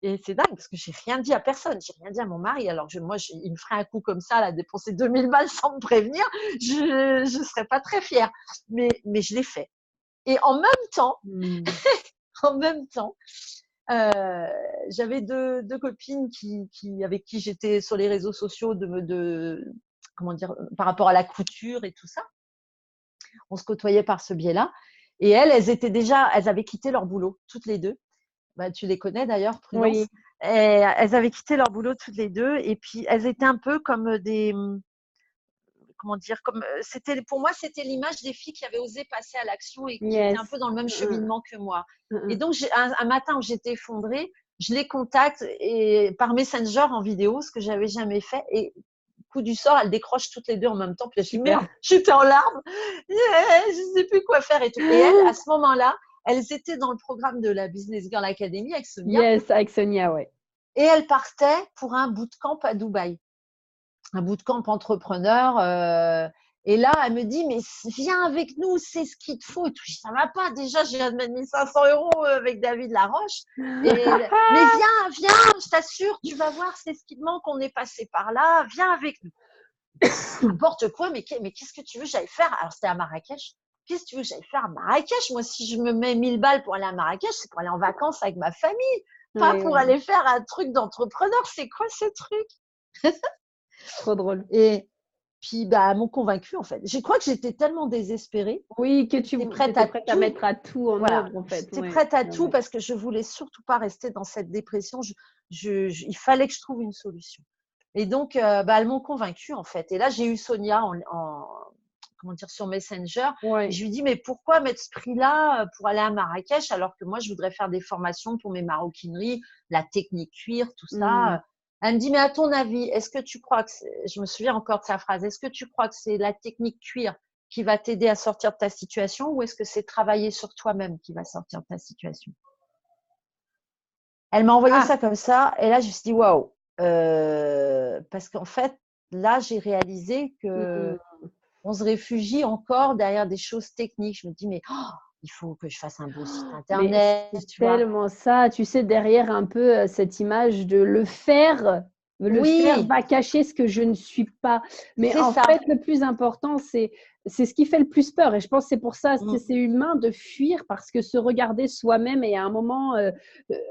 et c'est dingue parce que j'ai rien dit à personne. J'ai rien dit à mon mari. Alors il me ferait un coup comme ça, là, dépenser 2000 balles sans me prévenir. Je serais pas très fière. Mais je l'ai fait. Et Mmh. en même temps, euh, j'avais deux copines avec qui j'étais sur les réseaux sociaux comment dire, par rapport à la couture et tout ça. On se côtoyait par ce biais-là. Et elles avaient quitté leur boulot, toutes les deux. Bah, tu les connais d'ailleurs, Oui. Prudence. Et elles avaient quitté leur boulot toutes les deux. Et puis, elles étaient un peu comme comment dire, pour moi, c'était l'image des filles qui avaient osé passer à l'action et qui étaient un Yes. peu dans le même Mmh cheminement que moi. mh. Et Mmh donc, un matin où j'étais effondrée, je les contacte et par Messenger en vidéo, ce que j'avais jamais fait. Et coup du sort, elles décrochent toutes les deux en même temps. Puis je dis, merde, Super. j'étais en larmes, je ne sais plus quoi faire et tout. Et elles, à ce moment-là, elles étaient dans le programme de la Business Girl Academy avec Sonia Yes, avec Sonia, ouais. et elles partaient pour un bootcamp à Dubaï, un bootcamp entrepreneur. Et là, elle me dit, mais viens avec nous, c'est ce qu'il te faut. Et tout. Je dis, ça ne va pas. Déjà, j'ai viens de mettre 1500 euros avec David Laroche. Mais viens, je t'assure, tu vas voir, c'est ce qui te manque. On est passé par là. Viens avec nous. N'importe quoi, mais qu'est-ce que tu veux que j'aille faire? Alors, c'était à Marrakech. Qu'est-ce que tu veux que j'aille faire à Marrakech? Moi, si je me mets 1000 balles pour aller à Marrakech, c'est pour aller en vacances avec ma famille, pas Ouais, pour ouais. aller faire un truc d'entrepreneur. C'est quoi ce truc? Trop drôle. Et puis, bah, elles m'ont convaincue, en fait. Je crois que j'étais tellement désespérée, Oui, que j'étais tu prête étais à prête à tout. mettre à tout en Voilà, œuvre, en fait. j'étais Ouais, prête à ouais, tout ouais. parce que je voulais surtout pas rester dans cette dépression. Il fallait que je trouve une solution. Et donc, bah, elles m'ont convaincue, en fait. Et là, j'ai eu Sonia comment dire, sur Messenger. Et Ouais. je lui dis, mais pourquoi mettre ce prix-là pour aller à Marrakech alors que moi, je voudrais faire des formations pour mes maroquineries, la technique cuir, tout Mmh. ça. Elle me dit, mais à ton avis, est-ce que tu crois je me souviens encore de sa phrase, est-ce que tu crois que c'est la technique cuir qui va t'aider à sortir de ta situation ou est-ce que c'est travailler sur toi-même qui va sortir de ta situation? Elle m'a envoyé Ah! ça comme ça et là, je me suis dit, waouh, parce qu'en fait, là, j'ai réalisé que Mmh. on se réfugie encore derrière des choses techniques. Je me dis, mais il faut que je fasse un beau site Mais internet, c'est tu vois. tellement ça, tu sais, derrière un peu, cette image de le faire Oui, va cacher ce que je ne suis pas. Mais c'est en ça. fait, le plus important, c'est ce qui fait le plus peur et je pense que c'est pour ça, Mm. c'est humain de fuir parce que se regarder soi-même et à un moment,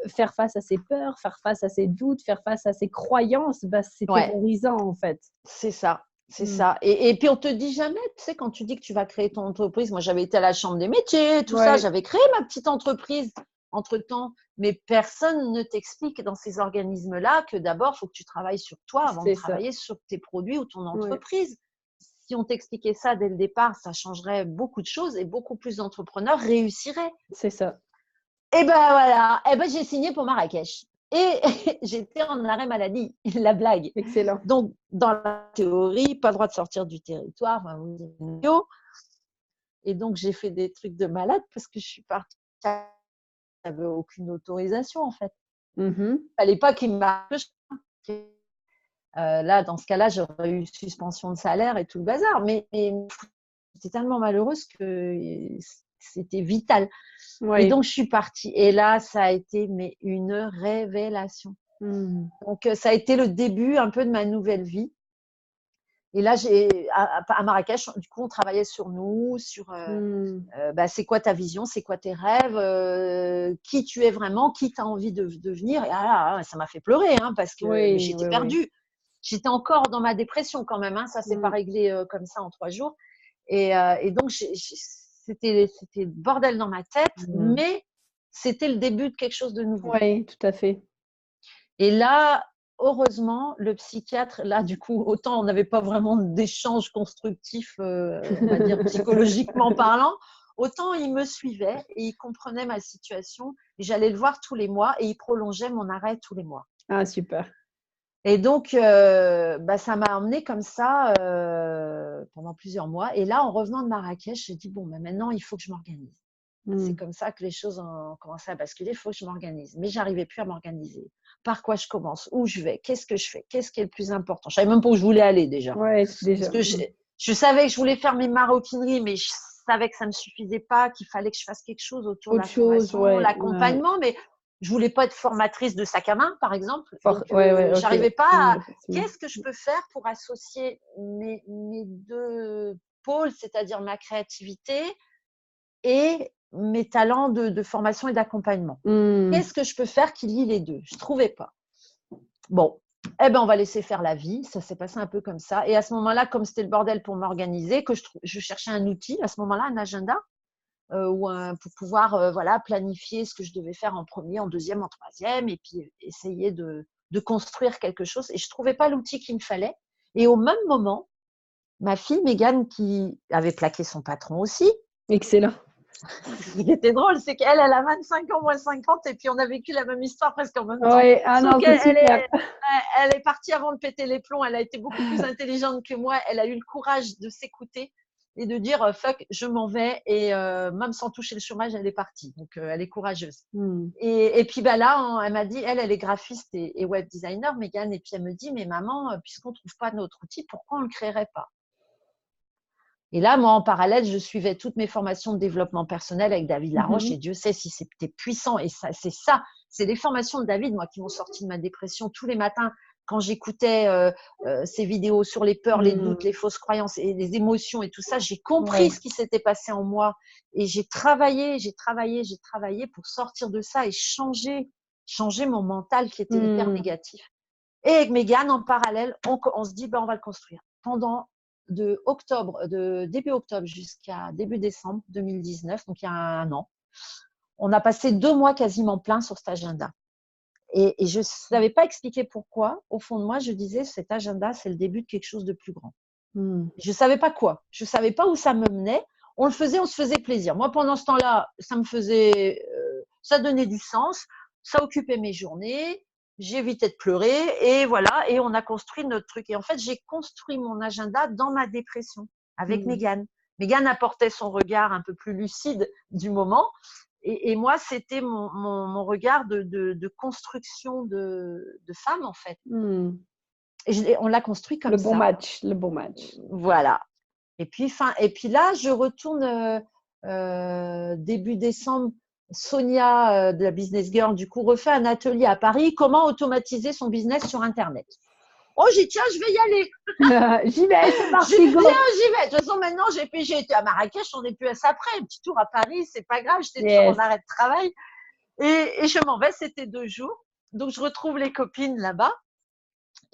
faire face à ses peurs, faire face à ses doutes, faire face à ses croyances, bah, c'est Ouais, terrorisant, en fait. c'est ça. C'est Mmh. ça. Et puis, on te dit jamais, tu sais, quand tu dis que tu vas créer ton entreprise, moi, j'avais été à la chambre des métiers, tout ça, Ouais, j'avais créé ma petite entreprise entre-temps, mais personne ne t'explique dans ces organismes-là que d'abord, il faut que tu travailles sur toi avant de c'est ça. travailler sur tes produits ou ton Ouais, entreprise. Si on t'expliquait ça dès le départ, ça changerait beaucoup de choses et beaucoup plus d'entrepreneurs réussiraient. c'est ça. Et ben voilà, et ben j'ai signé pour Marrakech. Et j'étais en arrêt maladie, la blague. Excellent. Donc, dans la théorie, pas le droit de sortir du territoire. Et donc, j'ai fait des trucs de malade parce que je suis partie. J'avais aucune autorisation, en fait. Mmh mh. Il fallait pas qu'il m'arrête. Là, dans ce cas-là, j'aurais eu suspension de salaire et tout le bazar. Mais j'étais tellement malheureuse que c'était vital. Et Ouais. donc, je suis partie. Et là, ça a été une révélation. Mmh. Donc, ça a été le début un peu de ma nouvelle vie. Et là, à Marrakech, du coup, on travaillait sur nous, sur Mmh. bah, c'est quoi ta vision, c'est quoi tes rêves, qui tu es vraiment, qui tu as envie de devenir. Et ça m'a fait pleurer hein, parce que mais Oui, j'étais oui, oui. perdue. J'étais encore dans ma dépression quand même. Hein, ça ne s'est pas Mmh. réglé comme ça en 3 jours. Et donc, c'était le bordel dans ma tête, Mmh. mais c'était le début de quelque chose de nouveau. Ouais, tout à fait. Et là, heureusement, le psychiatre, là, du coup, autant on n'avait pas vraiment d'échange constructif, on va dire psychologiquement parlant, autant il me suivait et il comprenait ma situation. Et j'allais le voir tous les mois et il prolongeait mon arrêt tous les mois. Ah super. Et donc, ça m'a emmenée comme ça pendant plusieurs mois. Et là, en revenant de Marrakech, j'ai dit, bon, maintenant, il faut que je m'organise. C'est comme ça que les choses ont commencé à basculer. Il faut que je m'organise. Mais je n'arrivais plus à m'organiser. Par quoi je commence? Où je vais? Qu'est-ce que je fais? Qu'est-ce qui est le plus important? Je ne savais même pas où je voulais aller déjà. Ouais, Parce déjà. que je savais que je voulais faire mes maroquineries, mais je savais que ça ne me suffisait pas, qu'il fallait que je fasse quelque chose autour de Autre la chose, formation, ouais. l'accompagnement. Mais je ne voulais pas être formatrice de sac à main, par exemple. Donc, Ouais, je ok. n'arrivais pas à Effectivement. qu'est-ce que je peux faire pour associer mes deux pôles, c'est-à-dire ma créativité et mes talents de formation et d'accompagnement. Qu'est-ce que je peux faire qui lie les deux? Je ne trouvais pas. Bon, on va laisser faire la vie. Ça s'est passé un peu comme ça. Et à ce moment-là, comme c'était le bordel pour m'organiser, que je cherchais un outil, à ce moment-là, un agenda, pour pouvoir planifier ce que je devais faire en premier, en deuxième, en troisième, et puis essayer de construire quelque chose. Et je ne trouvais pas l'outil qu'il me fallait. Et au même moment, ma fille, Mégane, qui avait plaqué son patron aussi. Excellent. Ce qui était drôle, c'est qu'elle a 25 ans, moins 50, et puis on a vécu la même histoire presque en même temps. Ouais, ah Sauf non, c'est qu'elle super. elle est partie avant de péter les plombs, elle a été beaucoup plus intelligente que moi, elle a eu le courage de s'écouter et de dire fuck, je m'en vais, et même sans toucher le chômage, elle est partie. Donc elle est courageuse. Et puis là, elle m'a dit, elle est graphiste et web designer, Mégane, et puis elle me dit, mais maman, puisqu'on ne trouve pas notre outil, pourquoi on ne le créerait pas? Et là, moi, en parallèle, je suivais toutes mes formations de développement personnel avec David Laroche, et Dieu sait si c'était puissant. Et ça, c'est les formations de David, moi, qui m'ont sorti de ma dépression tous les matins quand j'écoutais ces vidéos sur les peurs, les doutes, les fausses croyances et les émotions et tout ça. J'ai compris ce qui s'était passé en moi, et j'ai travaillé pour sortir de ça et changer mon mental qui était hyper négatif. Et avec Mégane, en parallèle, on se dit, on va le construire. Pendant début octobre jusqu'à début décembre 2019, donc il y a un an, on a passé 2 mois quasiment plein sur cet agenda. Et je ne savais pas expliquer pourquoi. Au fond de moi, je disais, cet agenda, c'est le début de quelque chose de plus grand. Je ne savais pas quoi. Je ne savais pas où ça me menait. On se faisait plaisir. Moi, pendant ce temps-là, ça donnait du sens, ça occupait mes journées, j'évitais de pleurer, et voilà, et on a construit notre truc. Et en fait, j'ai construit mon agenda dans ma dépression avec Mégane. Mégane apportait son regard un peu plus lucide du moment, et moi, c'était mon regard de construction de femme, en fait. Et on l'a construit comme ça. Le bon match. Voilà. Et puis là, je retourne début décembre. Sonia de la Business Girl, du coup, refait un atelier à Paris. Comment automatiser son business sur Internet? Oh, j'ai dit, tiens, je vais y aller. J'y vais, c'est parti, J'y go. vais. De toute façon, maintenant, j'ai été à Marrakech, on n'est plus à ça près. Un petit tour à Paris, c'est pas grave. J'étais toujours en arrêt de travail. Et je m'en vais, c'était 2 jours. Donc, je retrouve les copines là-bas.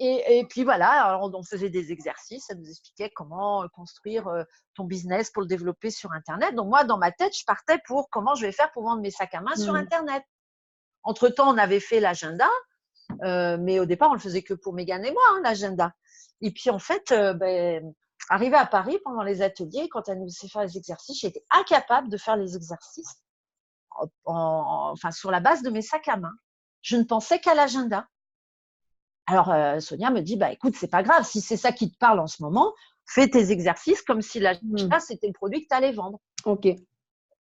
Et puis voilà, alors on faisait des exercices, ça nous expliquait comment construire ton business pour le développer sur Internet. Donc moi, dans ma tête, je partais pour comment je vais faire pour vendre mes sacs à main sur Internet. Entre-temps, on avait fait l'agenda, mais au départ, on le faisait que pour Mégane et moi, l'agenda. Et puis en fait, arrivé à Paris pendant les ateliers, quand elle nous faisait faire les exercices, j'étais incapable de faire les exercices sur la base de mes sacs à main. Je ne pensais qu'à l'agenda. Alors, Sonia me dit, écoute, c'est pas grave, si c'est ça qui te parle en ce moment, fais tes exercices comme si l'achat, c'était le produit que tu allais vendre. Ok. Et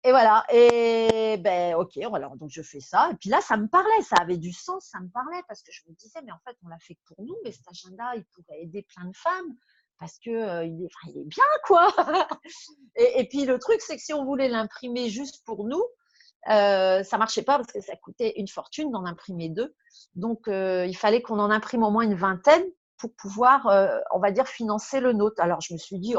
voilà, et ok, voilà, donc je fais ça. Et puis là, ça me parlait, ça avait du sens, ça me parlait, parce que je me disais, mais en fait, on l'a fait pour nous, mais cet agenda, il pourrait aider plein de femmes, parce que il est bien, quoi. Et puis le truc, c'est que si on voulait l'imprimer juste pour nous, ça marchait pas parce que ça coûtait une fortune d'en imprimer 2. Donc, il fallait qu'on en imprime au moins une vingtaine pour pouvoir, on va dire, financer le nôtre. Alors, je me suis dit,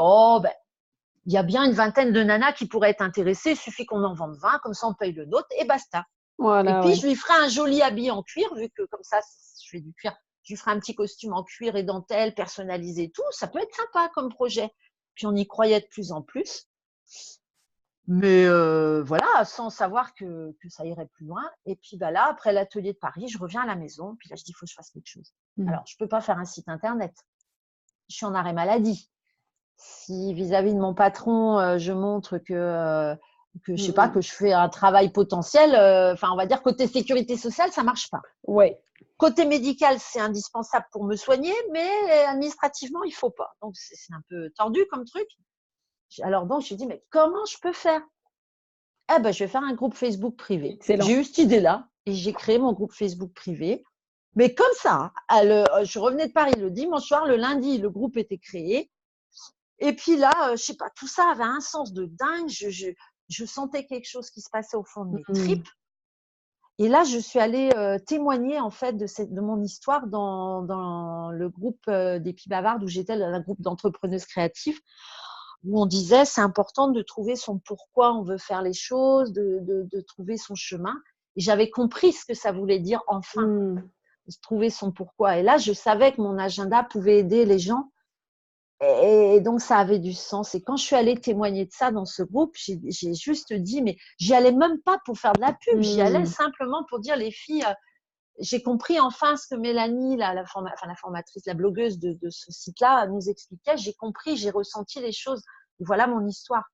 il y a bien une vingtaine de nanas qui pourraient être intéressées. Il suffit qu'on en vende 20, comme ça, on paye le nôtre et basta. Voilà, et puis, je lui ferai un joli habit en cuir, vu que comme ça, je fais du cuir. Je lui ferai un petit costume en cuir et dentelle, personnalisé, tout. Ça peut être sympa comme projet. Puis, on y croyait de plus en plus. Mais voilà, sans savoir que ça irait plus loin. Et puis là, après l'atelier de Paris, je reviens à la maison. Puis là, je dis, il faut que je fasse quelque chose. Alors, je ne peux pas faire un site internet. Je suis en arrêt maladie. Si vis-à-vis de mon patron, je montre que que je sais pas, que je fais un travail potentiel. Enfin, on va dire côté sécurité sociale, ça marche pas. Ouais. Côté médical, c'est indispensable pour me soigner, mais administrativement, il faut pas. Donc, c'est un peu tordu comme truc. Alors, donc, je me dis, mais comment je peux faire? Eh ben, je vais faire un groupe Facebook privé. Excellent. J'ai eu cette idée-là et j'ai créé mon groupe Facebook privé. Mais comme ça, je revenais de Paris le dimanche soir, le lundi, le groupe était créé. Et puis là, je sais pas, tout ça avait un sens de dingue. Je sentais quelque chose qui se passait au fond de mes tripes. Et là, je suis allée témoigner en fait de mon histoire dans le groupe des Filles Bavardes où j'étais un groupe d'entrepreneuses créatives où on disait c'est important de trouver son pourquoi on veut faire les choses, de trouver son chemin. Et j'avais compris ce que ça voulait dire enfin, trouver son pourquoi. Et là, je savais que mon agenda pouvait aider les gens. Et donc, ça avait du sens. Et quand je suis allée témoigner de ça dans ce groupe, j'ai juste dit, mais j'y allais même pas pour faire de la pub, j'y allais simplement pour dire, les filles, j'ai compris enfin ce que Mélanie, la formatrice, la blogueuse de ce site-là, nous expliquait. J'ai compris, j'ai ressenti les choses. Et voilà mon histoire.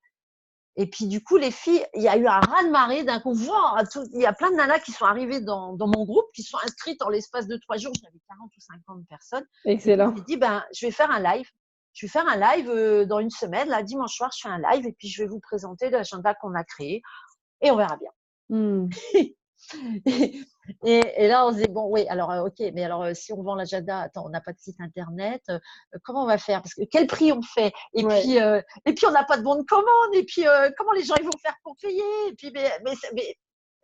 Et puis, du coup, les filles, il y a eu un raz-de-marée. D'un coup, il y a plein de nanas qui sont arrivées dans mon groupe, qui sont inscrites en l'espace de 3 jours. J'avais 40 ou 50 personnes. Excellent. J'ai dit, je vais faire un live. Je vais faire un live dans une semaine. Là, dimanche soir, je fais un live et puis je vais vous présenter l'agenda qu'on a créé et on verra bien. Et là, on se dit, bon, oui, alors, ok, mais alors, si on vend l'agenda, attends, on n'a pas de site internet, comment on va faire? Parce que quel prix on fait? Et puis, on n'a pas de bon de commande. Et puis, comment les gens ils vont faire pour payer? Et puis, mais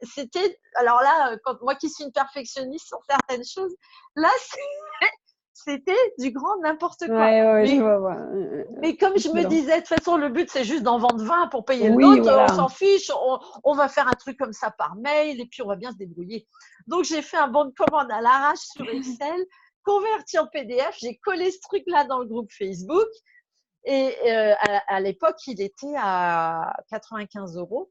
c'était, alors là, quand moi qui suis une perfectionniste sur certaines choses, là, c'était du grand n'importe quoi. Mais comme je me disais, de toute façon, le but, c'est juste d'en vendre 20 pour payer le nôtre. On s'en fiche. On va faire un truc comme ça par mail et puis on va bien se débrouiller. Donc, j'ai fait un bon de commande à l'arrache sur Excel, converti en PDF. J'ai collé ce truc-là dans le groupe Facebook. Et à l'époque, il était à 95 €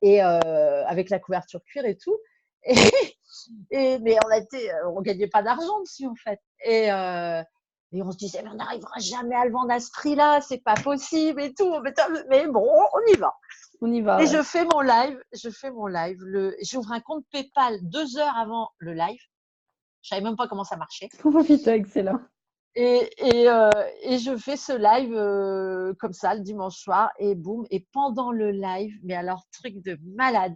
et avec la couverture cuir et tout. Mais on gagnait pas d'argent dessus en fait. Et on se disait, mais on n'arrivera jamais à le vendre à ce prix-là, c'est pas possible et tout. Mais bon, on y va. On y va. Et je fais mon live. J'ouvre un compte PayPal 2 heures avant le live. Je savais même pas comment ça marchait. Putain, excellent. Et je fais ce live comme ça le dimanche soir et boum. Et pendant le live, mais alors truc de malade.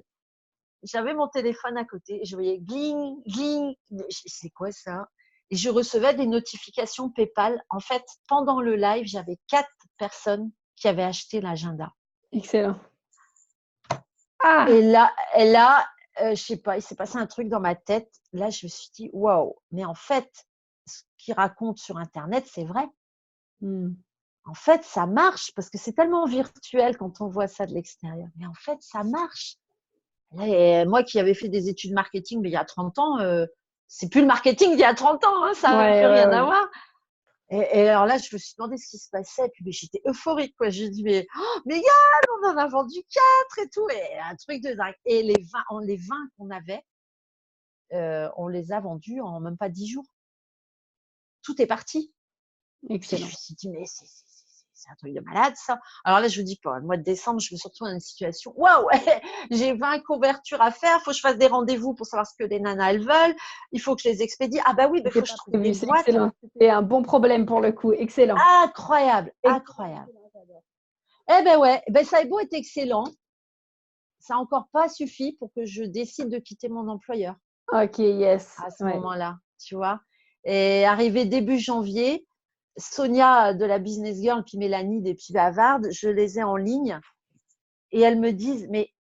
J'avais mon téléphone à côté et je voyais gling, gling. C'est quoi ça? Et je recevais des notifications PayPal. En fait, pendant le live, j'avais 4 personnes qui avaient acheté l'agenda. Excellent. Et là, je sais pas, il s'est passé un truc dans ma tête. Là, je me suis dit, waouh, mais en fait, ce qu'il raconte sur Internet, c'est vrai. En fait, ça marche parce que c'est tellement virtuel quand on voit ça de l'extérieur. Mais en fait, ça marche. Et moi qui avais fait des études marketing mais il y a 30 ans, c'est plus le marketing d'il y a 30 ans, hein, ça n'a plus rien à voir. Et alors là, je me suis demandé ce qui se passait, et puis j'étais euphorique, quoi. J'ai dit, mais Yann, on en a vendu 4 et tout, et un truc de dingue. Et les 20 qu'on avait, on les a vendus en même pas 10 jours. Tout est parti. Excellent. Je me suis dit, mais c'est un truc de malade, ça. Alors là, je vous dis pas, le mois de décembre, je me suis retrouvée dans une situation, waouh, j'ai 20 couvertures à faire, il faut que je fasse des rendez-vous pour savoir ce que les nanas, elles veulent, il faut que je les expédie. Ah bah oui, il faut que je trouve des boîtes. C'était un bon problème pour le coup, excellent. Incroyable, incroyable. Eh ben ouais, ça a beau être excellent, ça n'a encore pas suffi pour que je décide de quitter mon employeur. Ok, yes. À ce moment-là, tu vois. Et arrivé début janvier, Sonia de la Business Girl puis Mélanie des Filles Bavardes, je les ai en ligne et elles me disent, mais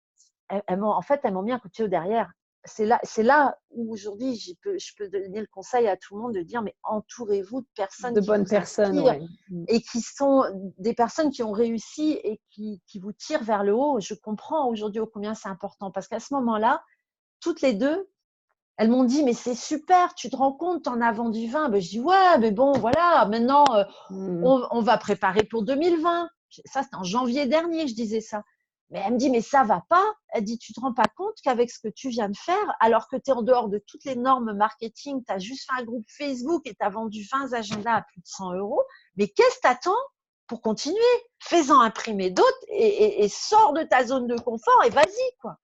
elles m'ont mis un coup de pied au derrière. C'est là où aujourd'hui je peux donner le conseil à tout le monde de dire, mais entourez-vous de personnes de qui bonnes vous personnes et qui sont des personnes qui ont réussi et qui vous tirent vers le haut. Je comprends aujourd'hui combien c'est important parce qu'à ce moment-là, toutes les deux, elles m'ont dit, mais c'est super, tu te rends compte, tu en as vendu 20. Ben, je dis, ouais, mais bon, voilà, maintenant, on va préparer pour 2020. Ça, c'était en janvier dernier, je disais ça. Mais elle me dit, mais ça va pas. Elle dit, tu te rends pas compte qu'avec ce que tu viens de faire, alors que tu es en dehors de toutes les normes marketing, tu as juste fait un groupe Facebook et tu as vendu 20 agendas à plus de 100 €. Mais qu'est-ce que t'attends? pour continuer. Fais-en imprimer d'autres et sors de ta zone de confort et vas-y, quoi.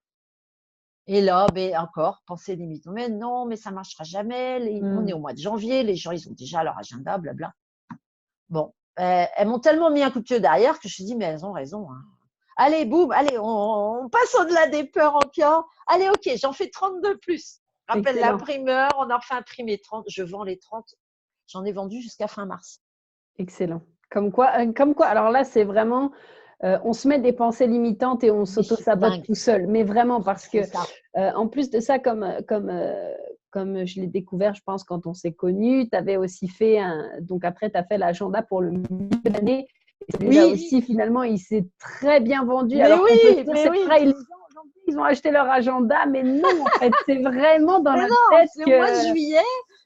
Et là, ben, encore, pensée limite. Mais non, mais ça marchera jamais. On est au mois de janvier, les gens, ils ont déjà leur agenda, blabla. Bon, elles m'ont tellement mis un coup de pied derrière que je me suis dit, mais elles ont raison. Hein. Allez, boum, allez, on passe au-delà des peurs encore. Allez, ok, j'en fais 30 de plus. Rappelle l'imprimeur, on en refait imprimer 30. Je vends les 30. J'en ai vendu jusqu'à fin mars. Excellent. Comme quoi, alors là, c'est vraiment, on se met des pensées limitantes et on s'auto-sabote tout seul. Mais vraiment, parce que, en plus de ça, comme je l'ai découvert, je pense, quand on s'est connus, tu avais aussi fait donc après, tu as fait l'agenda pour le milieu d'année. Et celui-là aussi, finalement, il s'est très bien vendu. Mais alors oui, qu'on peut se dire, c'est pareil, les gens aujourd'hui, ils ont acheté leur agenda, mais non, en fait, c'est vraiment dans notre tête que… C'est au mois de juillet.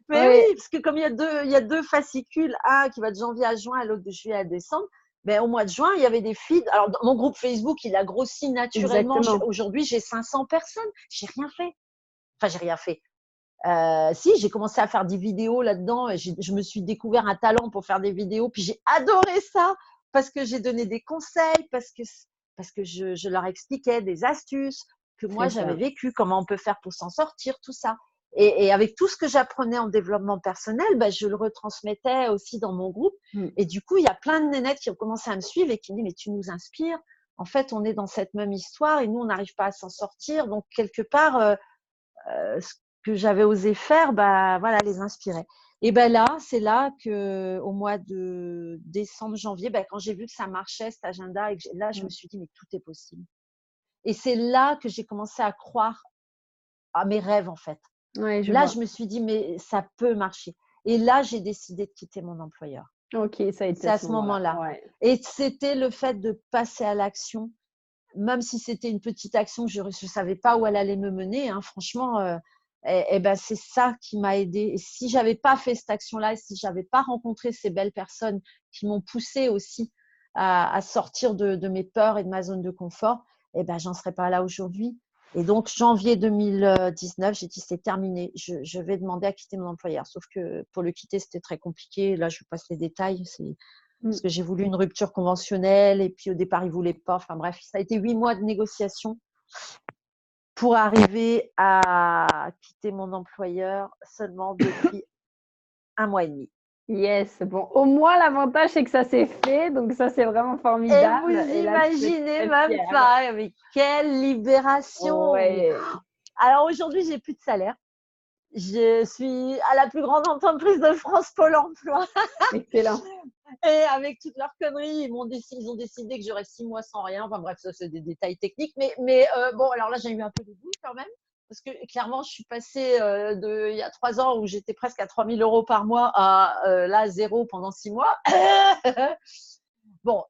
Mais oui, parce que comme il y a deux fascicules, un qui va de janvier à juin et l'autre de juillet à décembre, ben, au mois de juin, il y avait des feeds. Alors, mon groupe Facebook, il a grossi naturellement. Aujourd'hui, j'ai 500 personnes. J'ai rien fait. Enfin, j'ai rien fait. Si, j'ai commencé à faire des vidéos là-dedans. Et je me suis découvert un talent pour faire des vidéos. Puis j'ai adoré ça parce que j'ai donné des conseils, parce que je leur expliquais des astuces que moi, j'avais vécu, comment on peut faire pour s'en sortir, tout ça. Et avec tout ce que j'apprenais en développement personnel, ben, je le retransmettais aussi dans mon groupe. Et du coup, il y a plein de nénettes qui ont commencé à me suivre et qui me disent, mais tu nous inspires. En fait, on est dans cette même histoire et nous, on n'arrive pas à s'en sortir. Donc, quelque part, ce que j'avais osé faire, bah, voilà, les inspirait. Et ben là, c'est là que au mois de décembre, janvier, ben, quand j'ai vu que ça marchait, cet agenda, et là, je me suis dit, mais tout est possible. Et c'est là que j'ai commencé à croire à mes rêves, en fait. Là, je me suis dit, mais ça peut marcher. Et là, j'ai décidé de quitter mon employeur. Ok, ça a été c'est à ce moment-là. Et c'était le fait de passer à l'action, même si c'était une petite action, je ne savais pas où elle allait me mener. Hein, franchement, ben, c'est ça qui m'a aidée. Et si je n'avais pas fait cette action-là, et si je n'avais pas rencontré ces belles personnes qui m'ont poussée aussi à sortir de mes peurs et de ma zone de confort, ben, j'en serais pas là aujourd'hui. Et donc, janvier 2019, j'ai dit, c'est terminé. Je vais demander à quitter mon employeur. Sauf que pour le quitter, c'était très compliqué. Là, je vous passe les détails. Parce que j'ai voulu une rupture conventionnelle et puis au départ, ils ne voulaient pas. Enfin bref, ça a été 8 mois de négociation pour arriver à quitter mon employeur seulement depuis 1 mois et demi. Yes, bon, au moins l'avantage c'est que ça s'est fait, donc ça c'est vraiment formidable. Et vous imaginez même pas, mais quelle libération! Alors aujourd'hui, j'ai plus de salaire. Je suis à la plus grande entreprise de France, Pôle emploi. Excellent. Et avec toutes leurs conneries, ils ont décidé que j'aurais 6 mois sans rien. Enfin bref, ça c'est des détails techniques. Mais bon, alors là, j'ai eu un peu de goût quand même. Parce que clairement, je suis passée il y a 3 ans où j'étais presque à 3 000 € par mois à là, 0 pendant 6 mois. Bon.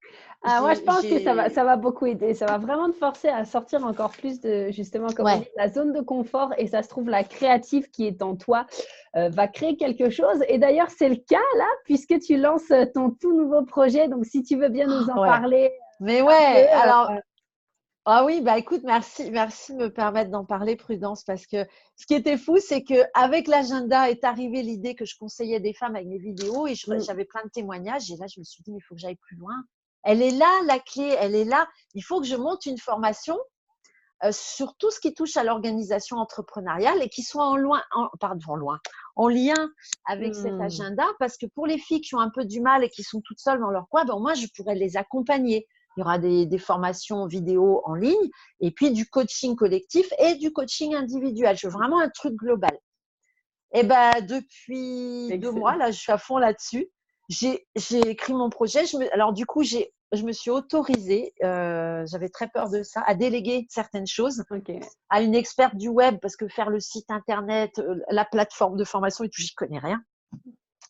Moi, je pense que ça va beaucoup aider. Ça va vraiment te forcer à sortir encore plus de, justement, comme on dit, la zone de confort. Et ça se trouve, la créative qui est en toi va créer quelque chose. Et d'ailleurs, c'est le cas là, puisque tu lances ton tout nouveau projet. Donc, si tu veux bien nous en parler. Mais ouais, alors… Ah oui, bah écoute, merci de me permettre d'en parler, Prudence, parce que ce qui était fou, c'est qu'avec l'agenda est arrivée l'idée que je conseillais des femmes avec mes vidéos et j'avais plein de témoignages. Et là, je me suis dit, mais il faut que j'aille plus loin. Elle est là, la clé, elle est là. Il faut que je monte une formation sur tout ce qui touche à l'organisation entrepreneuriale et qui soit en lien avec cet agenda, parce que pour les filles qui ont un peu du mal et qui sont toutes seules dans leur coin, ben, moi, je pourrais les accompagner. Il y aura des formations vidéo en ligne et puis du coaching collectif et du coaching individuel. Je veux vraiment un truc global. Et ben, depuis 2 mois, là, je suis à fond là-dessus. J'ai écrit mon projet. Alors, du coup, je me suis autorisée, j'avais très peur de ça, à déléguer certaines choses à une experte du web parce que faire le site internet, la plateforme de formation et tout, j'y connais rien.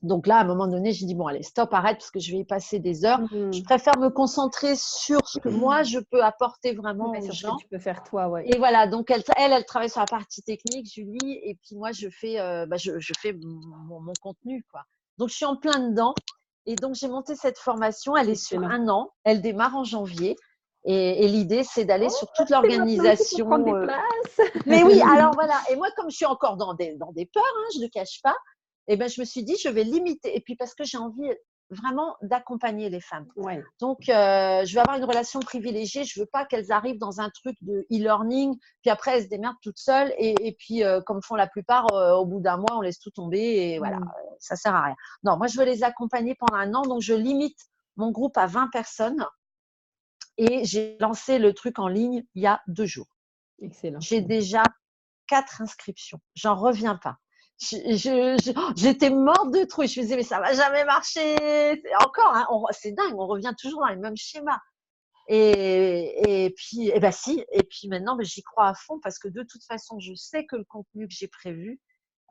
Donc là, à un moment donné, j'ai dit, bon, allez, stop, arrête, parce que je vais y passer des heures. Je préfère me concentrer sur ce que moi, je peux apporter vraiment aux gens. Ce que tu peux faire toi, Et voilà, donc elle travaille sur la partie technique, Julie, et puis moi, je fais mon contenu, quoi. Donc, je suis en plein dedans. Et donc, j'ai monté cette formation. Elle est sur 1 an. Elle démarre en janvier. Et l'idée, c'est d'aller sur toute l'organisation. Mais oui, alors voilà. Et moi, comme je suis encore dans des peurs, hein, je ne le cache pas, et ben, je me suis dit, je vais limiter. Et puis, parce que j'ai envie vraiment d'accompagner les femmes. Ouais. Donc, je vais avoir une relation privilégiée. Je veux pas qu'elles arrivent dans un truc de e-learning, puis après, elles se démerdent toutes seules. Et puis, comme font la plupart, au bout d'un mois, on laisse tout tomber et voilà, ça sert à rien. Non, moi, je veux les accompagner pendant un an. Donc, je limite mon groupe à 20 personnes et j'ai lancé le truc en ligne il y a 2 jours. Excellent. J'ai déjà 4 inscriptions. J'en reviens pas. J'étais morte de trouille. Je me disais, mais ça va jamais marcher. Encore, hein, c'est dingue, on revient toujours dans les mêmes schémas. Et puis, eh ben si. Et puis maintenant, j'y crois à fond parce que de toute façon, je sais que le contenu que j'ai prévu,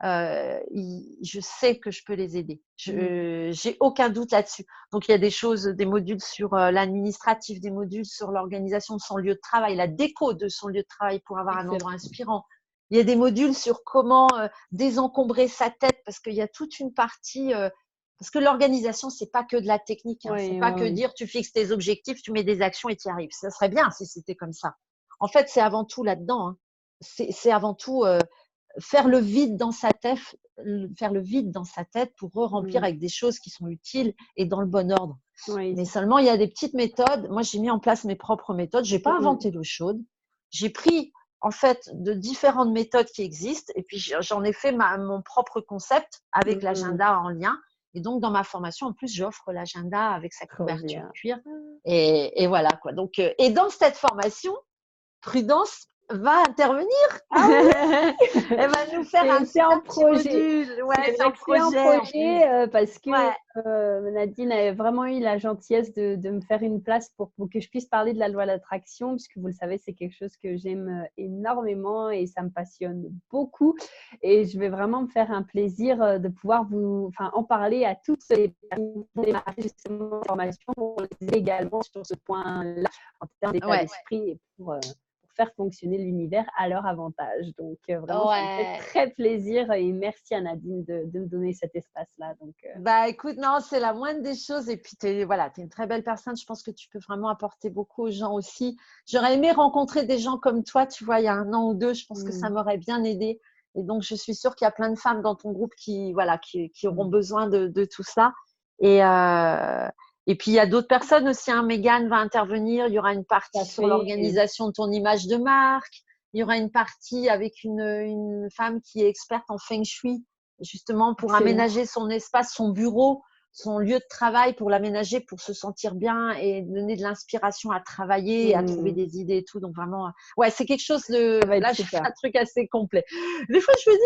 je sais que je peux les aider. J'ai aucun doute là-dessus. Donc, il y a des choses, des modules sur l'administratif, des modules sur l'organisation de son lieu de travail, la déco de son lieu de travail pour avoir un endroit inspirant. Il y a des modules sur comment désencombrer sa tête parce qu'il y a toute une partie. Parce que l'organisation, c'est pas que de la technique. Hein. C'est pas que dire tu fixes tes objectifs, tu mets des actions et tu y arrives. Ça serait bien si c'était comme ça. En fait, c'est avant tout là-dedans. Hein. C'est avant tout faire le vide dans sa tête, pour remplir avec des choses qui sont utiles et dans le bon ordre. Mais seulement, il y a des petites méthodes. Moi, j'ai mis en place mes propres méthodes. J'ai pas inventé l'eau chaude. J'ai pris en fait de différentes méthodes qui existent et puis j'en ai fait mon propre concept avec l'agenda en lien. Et donc, dans ma formation, en plus, j'offre l'agenda avec sa couverture cuir. Et voilà quoi. Donc, et dans cette formation, Prudence va intervenir. Elle va nous faire un super projet. Module. Ouais, c'est un projet parce que Nadine a vraiment eu la gentillesse de me faire une place pour que je puisse parler de la loi d'attraction, puisque vous le savez, c'est quelque chose que j'aime énormément et ça me passionne beaucoup. Et je vais vraiment me faire un plaisir de pouvoir en parler à toutes les personnes qui démarrent justement la formation pour les aider également sur ce point-là, en termes d'état d'esprit et pour faire fonctionner l'univers à leur avantage. Donc, vraiment, ça me fait très plaisir et merci à Nadine de me donner cet espace-là. Donc, Bah, écoute, non, c'est la moindre des choses. Et puis, tu es une très belle personne. Je pense que tu peux vraiment apporter beaucoup aux gens aussi. J'aurais aimé rencontrer des gens comme toi, tu vois, il y a 1 an ou 2. Je pense que ça m'aurait bien aidé. Et donc, je suis sûre qu'il y a plein de femmes dans ton groupe qui auront besoin de tout ça. Et puis, il y a d'autres personnes aussi. Hein. Mégane va intervenir. Il y aura une partie sur l'organisation de ton image de marque. Il y aura une partie avec une femme qui est experte en feng shui, justement pour aménager son espace, son bureau, son lieu de travail, pour l'aménager, pour se sentir bien et donner de l'inspiration à travailler et à trouver des idées et tout. Donc, vraiment, c'est quelque chose de… Là, je fais un truc assez complet. Des fois, je me dis,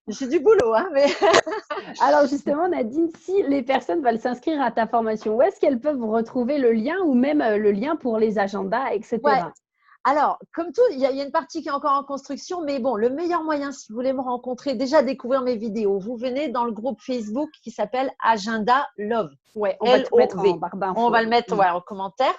j'ai du boulot, hein, mais… Alors justement, Nadine, si les personnes veulent s'inscrire à ta formation, où est-ce qu'elles peuvent retrouver le lien ou même le lien pour les agendas, etc. Alors, comme tout, il y a une partie qui est encore en construction, mais bon, le meilleur moyen, si vous voulez me rencontrer, déjà découvrir mes vidéos, vous venez dans le groupe Facebook qui s'appelle Agenda Love. Ouais, on va le mettre en barre d'infos. On va le mettre en commentaire.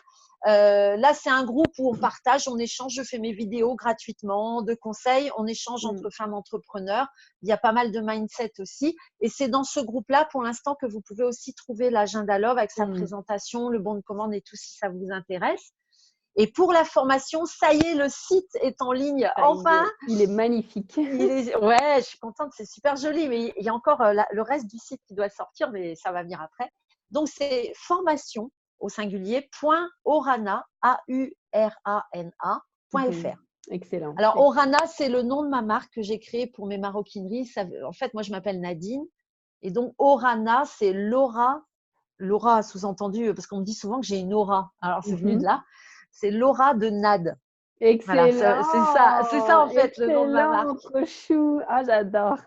Là, c'est un groupe où on partage, on échange. Je fais mes vidéos gratuitement, de conseils. On échange entre femmes entrepreneurs. Il y a pas mal de mindset aussi. Et c'est dans ce groupe-là, pour l'instant, que vous pouvez aussi trouver l'Agenda Love avec sa présentation, le bon de commande et tout, si ça vous intéresse. Et pour la formation, ça y est, le site est en ligne. Enfin, il est magnifique. Je suis contente, c'est super joli. Mais il y a encore le reste du site qui doit sortir, mais ça va venir après. Donc, c'est formation au singulier .orana, AURANA.fr. Excellent. Alors, Orana, c'est le nom de ma marque que j'ai créée pour mes maroquineries. En fait, moi, je m'appelle Nadine. Et donc, Orana, c'est l'aura sous-entendu, parce qu'on me dit souvent que j'ai une aura. Alors, c'est venu de là. C'est l'aura de Nad. Excellent. Voilà, c'est ça en fait le nom de ma marque. Trop chou. Ah, j'adore.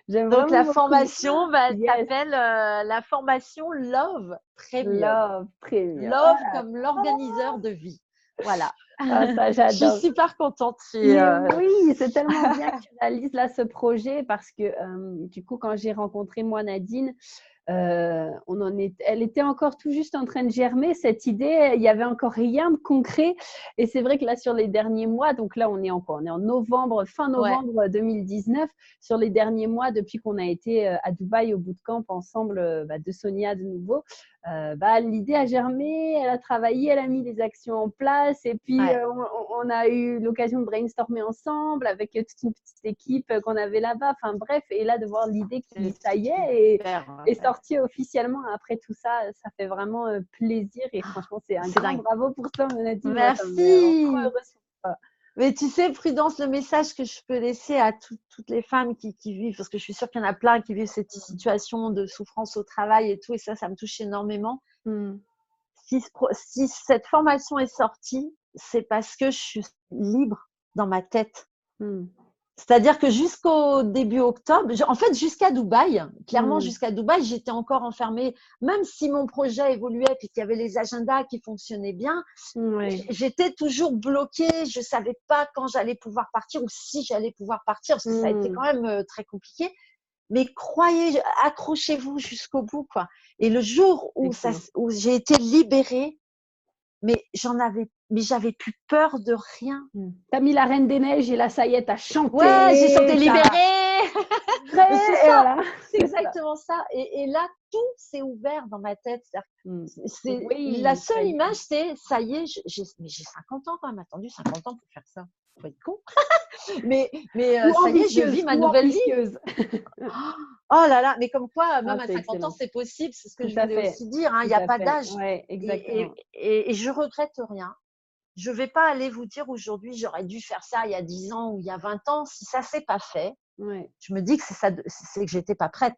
Donc la formation s'appelle la formation Love Premium. Love comme l'organiseur de vie. Voilà. Ah, ça, j'adore. Je suis super contente. Oui, c'est tellement bien que tu réalises là ce projet parce que du coup, quand j'ai rencontré moi Nadine, elle était encore tout juste en train de germer cette idée, il n'y avait encore rien de concret et c'est vrai que là sur les derniers mois, donc là on est en novembre, fin novembre 2019, sur les derniers mois depuis qu'on a été à Dubaï au bootcamp ensemble de Sonia de nouveau, l'idée a germé, elle a travaillé, elle a mis des actions en place et puis on a eu l'occasion de brainstormer ensemble avec toute une petite équipe qu'on avait là-bas, enfin bref, et là de voir l'idée qui ça y est et sorti officiellement après tout ça. Ça fait vraiment plaisir et franchement, c'est un C'est grand dingue. bravo pour toi, Nadine. Moi, ça me rend trop Merci. heureuse pour toi. Mais tu sais, Prudence, le message que je peux laisser à toutes les femmes qui vivent, parce que je suis sûre qu'il y en a plein qui vivent cette situation de souffrance au travail et tout, et ça me touche énormément. Si cette formation est sortie, c'est parce que je suis libre dans ma tête. C'est-à-dire que jusqu'au début octobre, en fait, jusqu'à Dubaï, clairement jusqu'à Dubaï, j'étais encore enfermée. Même si mon projet évoluait et qu'il y avait les agendas qui fonctionnaient bien, j'étais toujours bloquée. Je ne savais pas quand j'allais pouvoir partir ou si j'allais pouvoir partir, parce que ça a été quand même très compliqué. Mais croyez, accrochez-vous jusqu'au bout, quoi. Et le jour où j'ai été libérée, mais j'avais plus peur de rien. T'as mis la Reine des Neiges et là, ça y est, t'as chanté. Ouais, j'ai chanté libérée. C'est ça, voilà. c'est exactement ça. Et là, tout s'est ouvert dans ma tête. La seule image, c'est ça y est, mais j'ai 50 ans quand même. Attendu 50 ans pour faire ça. Faut être con. mais ça y est, je vis ma nouvelle vie. Oh là là, mais comme quoi, même à 50 ans, c'est possible. C'est ce que je voulais aussi dire. Il n'y a pas d'âge. Ouais, exactement. Et je regrette rien. Je ne vais pas aller vous dire aujourd'hui, j'aurais dû faire ça il y a 10 ans ou il y a 20 ans. Si ça ne s'est pas fait, je me dis que c'est que je n'étais pas prête.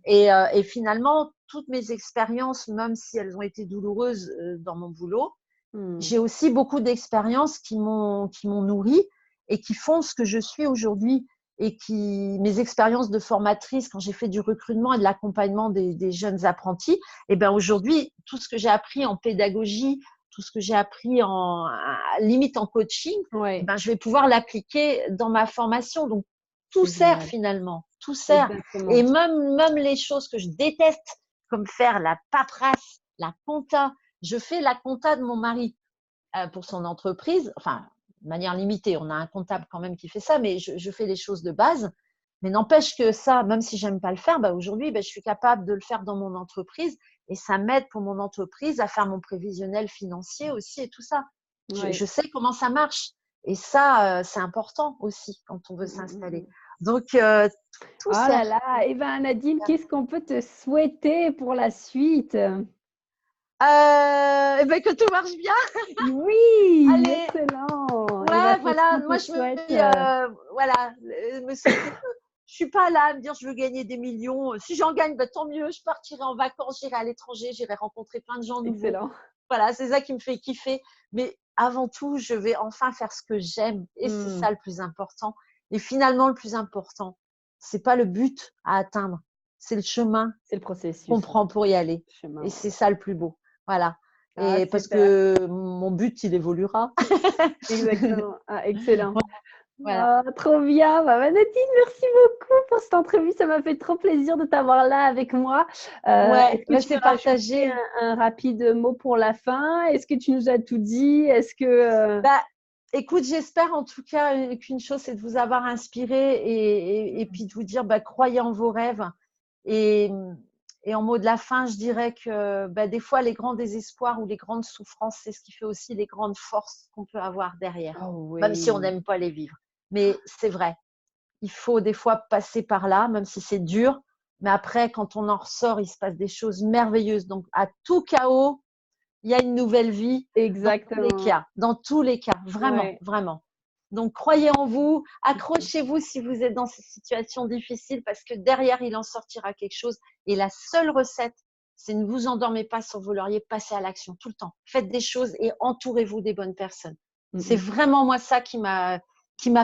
Et finalement, toutes mes expériences, même si elles ont été douloureuses dans mon boulot, j'ai aussi beaucoup d'expériences qui m'ont nourrie et qui font ce que je suis aujourd'hui. Et mes expériences de formatrice, quand j'ai fait du recrutement et de l'accompagnement des jeunes apprentis, et ben aujourd'hui, tout ce que j'ai appris en pédagogie, tout ce que j'ai appris limite en coaching, ben, je vais pouvoir l'appliquer dans ma formation. Donc, tout sert finalement, tout sert. Exactement. Et même les choses que je déteste, comme faire la paperasse, la compta. Je fais la compta de mon mari pour son entreprise, enfin, de manière limitée. On a un comptable quand même qui fait ça, mais je fais les choses de base. Mais n'empêche que ça, même si j'aime pas le faire, bah aujourd'hui, je suis capable de le faire dans mon entreprise et ça m'aide pour mon entreprise à faire mon prévisionnel financier aussi et tout ça. Je sais comment ça marche et ça, c'est important aussi quand on veut s'installer. Donc, tout sert. Là là, eh ben Nadine, qu'est-ce qu'on peut te souhaiter pour la suite? Que tout marche bien. Oui, allez. Excellent. Ouais, voilà, moi je me dis, voilà, je suis pas là à me dire je veux gagner des millions. Si j'en gagne, tant mieux, je partirai en vacances, j'irai à l'étranger, j'irai rencontrer plein de gens nouveaux. Excellent. Voilà, c'est ça qui me fait kiffer. Mais avant tout, je vais enfin faire ce que j'aime et c'est ça le plus important. Et finalement, le plus important, c'est pas le but à atteindre, c'est le chemin. C'est le processus qu'on prend pour y aller. Et c'est ça le plus beau. Voilà. Et parce que mon but, il évoluera. Exactement. Excellent. Voilà. Trop bien. Nadine, merci beaucoup pour cette entrevue. Ça m'a fait trop plaisir de t'avoir là avec moi. Est-ce que tu peux partager un rapide mot pour la fin? Est-ce que tu nous as tout dit? Est-ce que… Écoute, j'espère en tout cas qu'une chose, c'est de vous avoir inspiré et puis de vous dire, croyez en vos rêves. Et en mot de la fin, je dirais que des fois, les grands désespoirs ou les grandes souffrances, c'est ce qui fait aussi les grandes forces qu'on peut avoir derrière, même si on n'aime pas les vivre. Mais c'est vrai, il faut des fois passer par là, même si c'est dur. Mais après, quand on en ressort, il se passe des choses merveilleuses. Donc, à tout chaos, il y a une nouvelle vie. Exactement. Dans tous les cas, vraiment, vraiment. Donc, croyez en vous, accrochez-vous si vous êtes dans ces situations difficiles parce que derrière, il en sortira quelque chose. Et la seule recette, c'est ne vous endormez pas sur vos lauriers, passez à l'action tout le temps. Faites des choses et entourez-vous des bonnes personnes. C'est vraiment moi ça qui m'a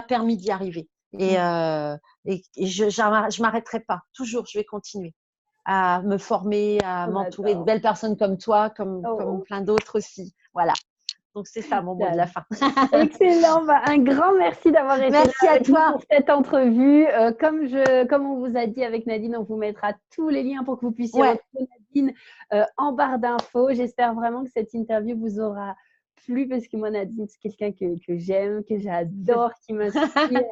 permis d'y arriver. Et je m'arrêterai pas. Toujours, je vais continuer à me former, à m'entourer de belles personnes comme toi, comme plein d'autres aussi. Voilà. Donc, c'est ça mon mot de la fin. Excellent. Un grand merci d'avoir été merci là avec avec nous toi pour cette entrevue. Comme on vous a dit avec Nadine, on vous mettra tous les liens pour que vous puissiez retrouver Nadine en barre d'infos. J'espère vraiment que cette interview vous aura plu parce que moi, Nadine, c'est quelqu'un que j'aime, que j'adore, qui m'inspire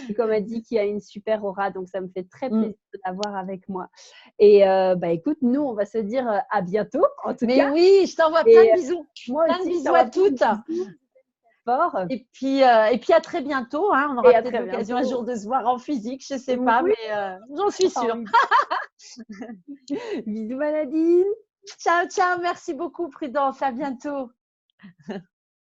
et comme elle dit, qui a une super aura. Donc, ça me fait très plaisir de l'avoir avec moi. Et écoute, nous, on va se dire à bientôt, en tout cas. Mais oui, je t'envoie plein de bisous. Moi plein aussi, de bisous à toutes. Et puis à très bientôt. On aura peut-être l'occasion un jour de se voir en physique, je ne sais pas, mais j'en suis sûre. Bisous Nadine. Ciao, ciao. Merci beaucoup, Prudence. À bientôt.